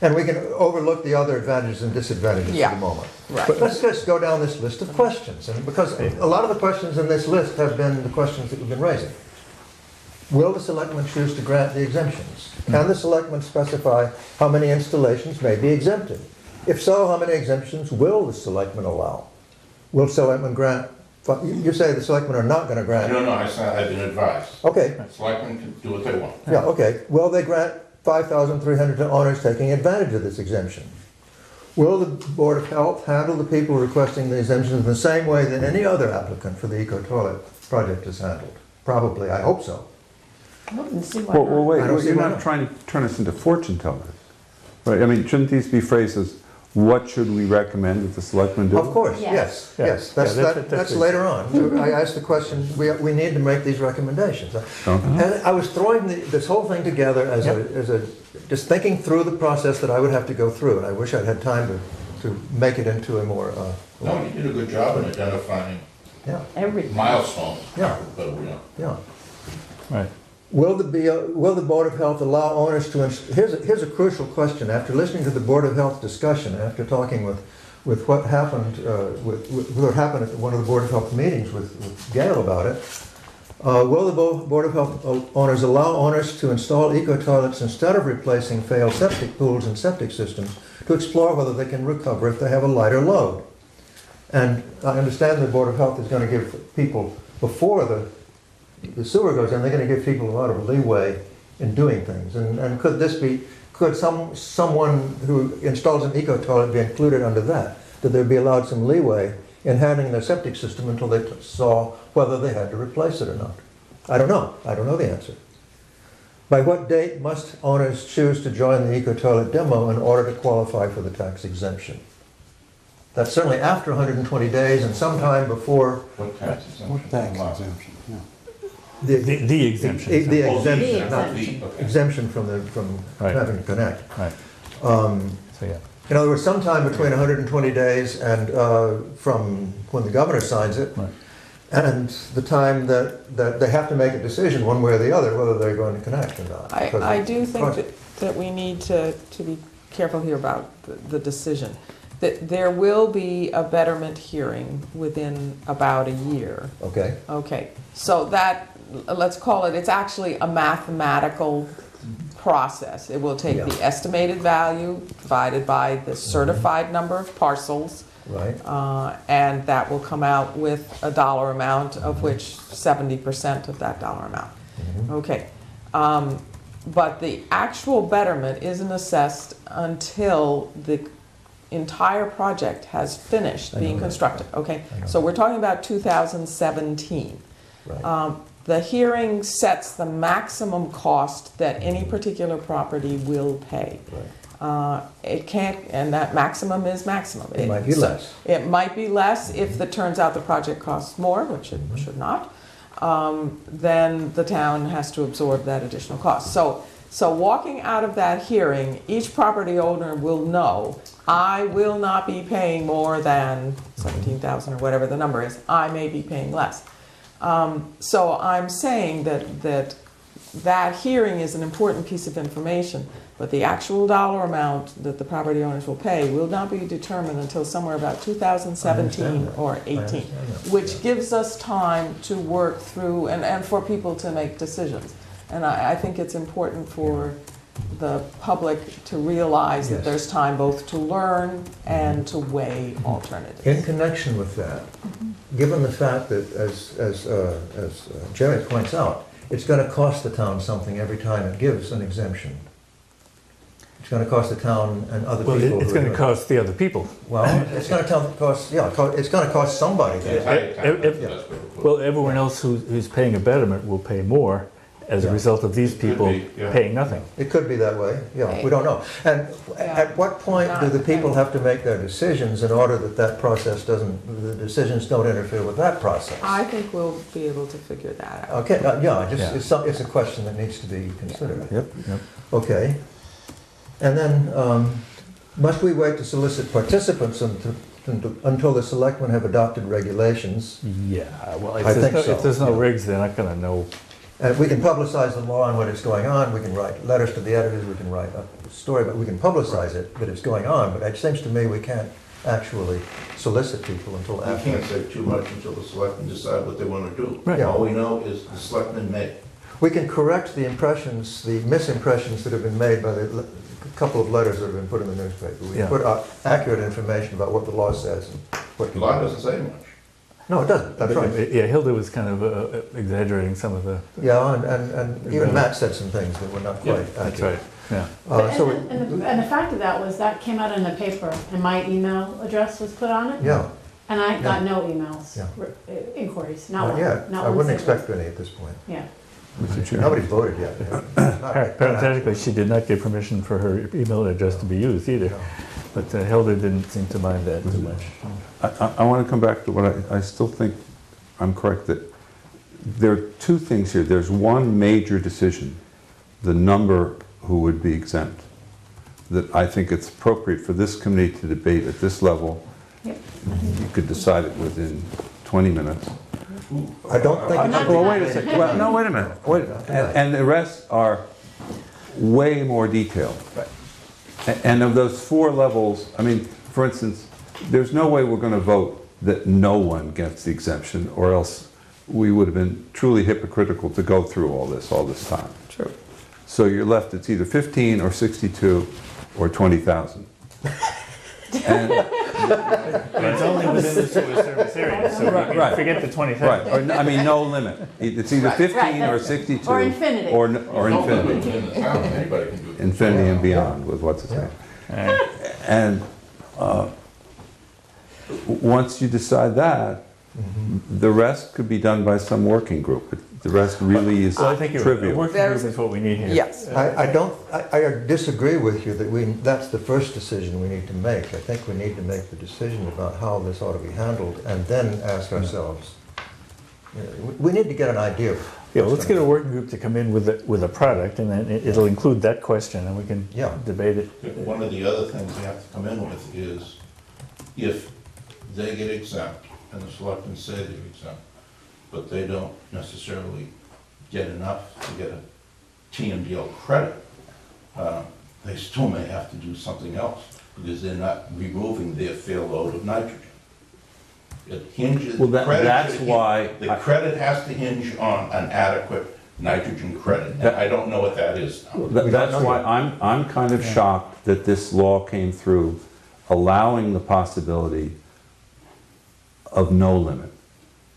And we can overlook the other advantages and disadvantages Yeah. for the moment. Right. But let's just go down this list of questions, and because a lot of the questions in this list have been the questions that we've been raising. Will the selectmen choose to grant the exemptions? Can the selectmen specify how many installations may be exempted? If so, how many exemptions will the selectmen allow? Will selectmen grant, you say the selectmen are not going to grant. No, I said I've been advised. Okay, Selectmen can do what they want. yeah, okay. Will they grant 5,300 to owners taking advantage of this exemption? Will the Board of Health handle the people requesting the exemption in the same way that any other applicant for the eco-toilet project is handled? Probably, I hope so. I wouldn't see why Well, not. wait, I don't see you're why not not. trying to turn us into fortune tellers. Right, I mean, shouldn't these be phrased as, what should we recommend that the selectmen do? Of course, Yes. yes, Yeah. yes. Yeah, That's that's later on. I asked the question, we need to make these recommendations. And I was throwing this whole thing together as just thinking through the process that I would have to go through, and I wish I'd had time to make it into a more, No, you did a good job in identifying yeah, Everything. milestones. Yeah. But, yeah. Right. Will the Board of Health allow owners to, here's a crucial question. After listening to the Board of Health discussion, after talking with what happened, with what happened at one of the Board of Health meetings with Gail about it, will the Board of Health owners allow owners to install eco-toilets instead of replacing failed septic pools and septic systems to explore whether they can recover if they have a lighter load? And I understand the Board of Health is going to give people, before the sewer goes in, they're going to give people a lot of leeway in doing things. And could someone who installs an eco-toilet be included under that? That they'd be allowed some leeway in handling their septic system until they saw whether they had to replace it or not? I don't know. I don't know the answer. By what date must owners choose to join the eco-toilet demo in order to qualify for the tax exemption? That's certainly after 120 days and sometime before what tax exemption? What tax exemption? Yeah. The exemption. The Oh, exemption, not exemption. Okay. exemption from Right. having to connect. Right. So, yeah. In other words, sometime between 120 days and from when the governor signs it, Right. and the time that they have to make a decision one way or the other, whether they're going to connect or not. because I of do the think project. that we need to be careful here about the decision. That there will be a betterment hearing within about a year. Okay, Okay, so that, let's call it, it's actually a mathematical process. It will take Yeah. the estimated value divided by the certified number of parcels, right, and that will come out with a dollar amount, of which 70% of that dollar amount. Okay, but the actual betterment isn't assessed until the entire project has finished I know being that. constructed, okay? I know So we're talking about 2017. right. The hearing sets the maximum cost that any particular property will pay. Right. It can't, and that maximum is maximum. It might be less. It might be less if it turns out the project costs more, which it should not. Then the town has to absorb that additional cost. So walking out of that hearing, each property owner will know, I will not be paying more than 17,000 or whatever the number is. I may be paying less. So I'm saying that hearing is an important piece of information, but the actual dollar amount that the property owners will pay will not be determined until somewhere about 2017 or 18, understand that. which gives us time to work through and for people to make decisions. And I think it's important for the public to realize that Yes. there's time both to learn and to weigh alternatives. In connection with that, given the fact that, as Jerry points out, it's going to cost the town something every time it gives an exemption. It's going to cost the town and other Well, people. it's going to cost the other people. Well, it's going to cost, yeah, it's going to cost somebody. The entire town, that's what it was. Well, everyone else who's paying a betterment will pay more as a Yeah. result of these people be, yeah. paying nothing. It could be that way, yeah, we don't know. And at what point do the people have to make their decisions in order that that process doesn't, the decisions don't interfere with that process? I think we'll be able to figure that out. Okay, yeah, Yeah. it's a question that needs to be considered. Yep. Okay. And then, must we wait to solicit participants until the selectmen have adopted regulations? Yeah, well, I think so, if there's no yeah. rigs, they're not going to know. And we can publicize the law and what is going on, we can write letters to the editors, we can write a story, but we can publicize it, that it's going on, but it seems to me we can't actually solicit people until You after. can't say too much until the selectmen decide what they want to do. Right. All we know is the selectmen may. We can correct the impressions, the misimpressions that have been made by the couple of letters that have been put in the newspaper. We Yeah. put out accurate information about what the law says and what. The law doesn't say much. No, it doesn't, that's right. Yeah, Hilda was kind of exaggerating some of the. Yeah, and even Matt said some things that were not quite accurate. That's right. Yeah. So, And the fact of that was that came out in the paper and my email address was put on it. yeah, And I got no emails, Yeah. inquiries, not not yet. one, not I one wouldn't single. expect any at this point. Yeah. Mr. Chair. Nobody's voted yet. Parenthetically, she did not give permission for her email address to be used either. No. But Hilda didn't seem to mind that too much. I want to come back to what I still think I'm correct that there are two things here. There's one major decision, the number who would be exempt, that I think it's appropriate for this committee to debate at this level. Yep. You could decide it within 20 minutes. I don't think. Not Well, tonight. wait a second. Well, no, wait a minute. And the rest are way more detailed. And of those four levels, I mean, for instance, there's no way we're going to vote that no one gets the exemption, or else we would have been truly hypocritical to go through all this time. True. So you're left, it's either 15 or 62 or 20,000. And, But it's only within the sewer service area, so you can Right. forget the 20,000. right, or, I mean, no limit. It's either 15 or 62. Or infinity. Or No limit infinity. in the town, anybody can do it. Infinity and beyond with what's its name. And once you decide that, the rest could be done by some working group. The rest really is So I think a trivial. working group is what we need here. Yes. I disagree with you that that's the first decision we need to make. I think we need to make the decision about how this ought to be handled and then ask ourselves, we need to get an idea. of Yeah, what's let's get a gonna- working group to come in with a product, and then it'll include that question, and we can Yeah. debate it. One of the other things they have to come in with is, if they get exempt, and the selectmen say they're exempt, but they don't necessarily get enough to get a TMDL credit, they still may have to do something else, because they're not removing their fair load of nitrogen. It hinges. Well, credit that's should- why The credit has to hinge on an adequate nitrogen credit, and I don't know what that is now. That's why I'm kind of shocked that this law came through, allowing the possibility of no limit.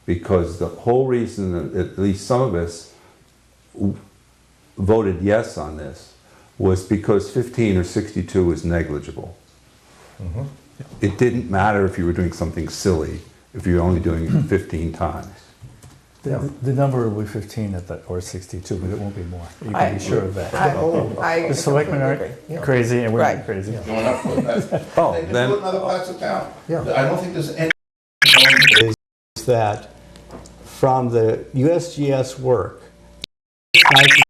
Because the whole reason that at least some of us voted yes on this was because 15 or 62 was negligible. It didn't matter if you were doing something silly, if you're only doing it 15 times. The number will be 15 or 62, but it won't be more. You can be sure of that. The selectmen completely agree. aren't crazy, and we're not Right. crazy. They're not putting that- Oh, They can then- do it in other parts of town. Yeah. I don't think there's any. Is that from the USGS work, nitrogen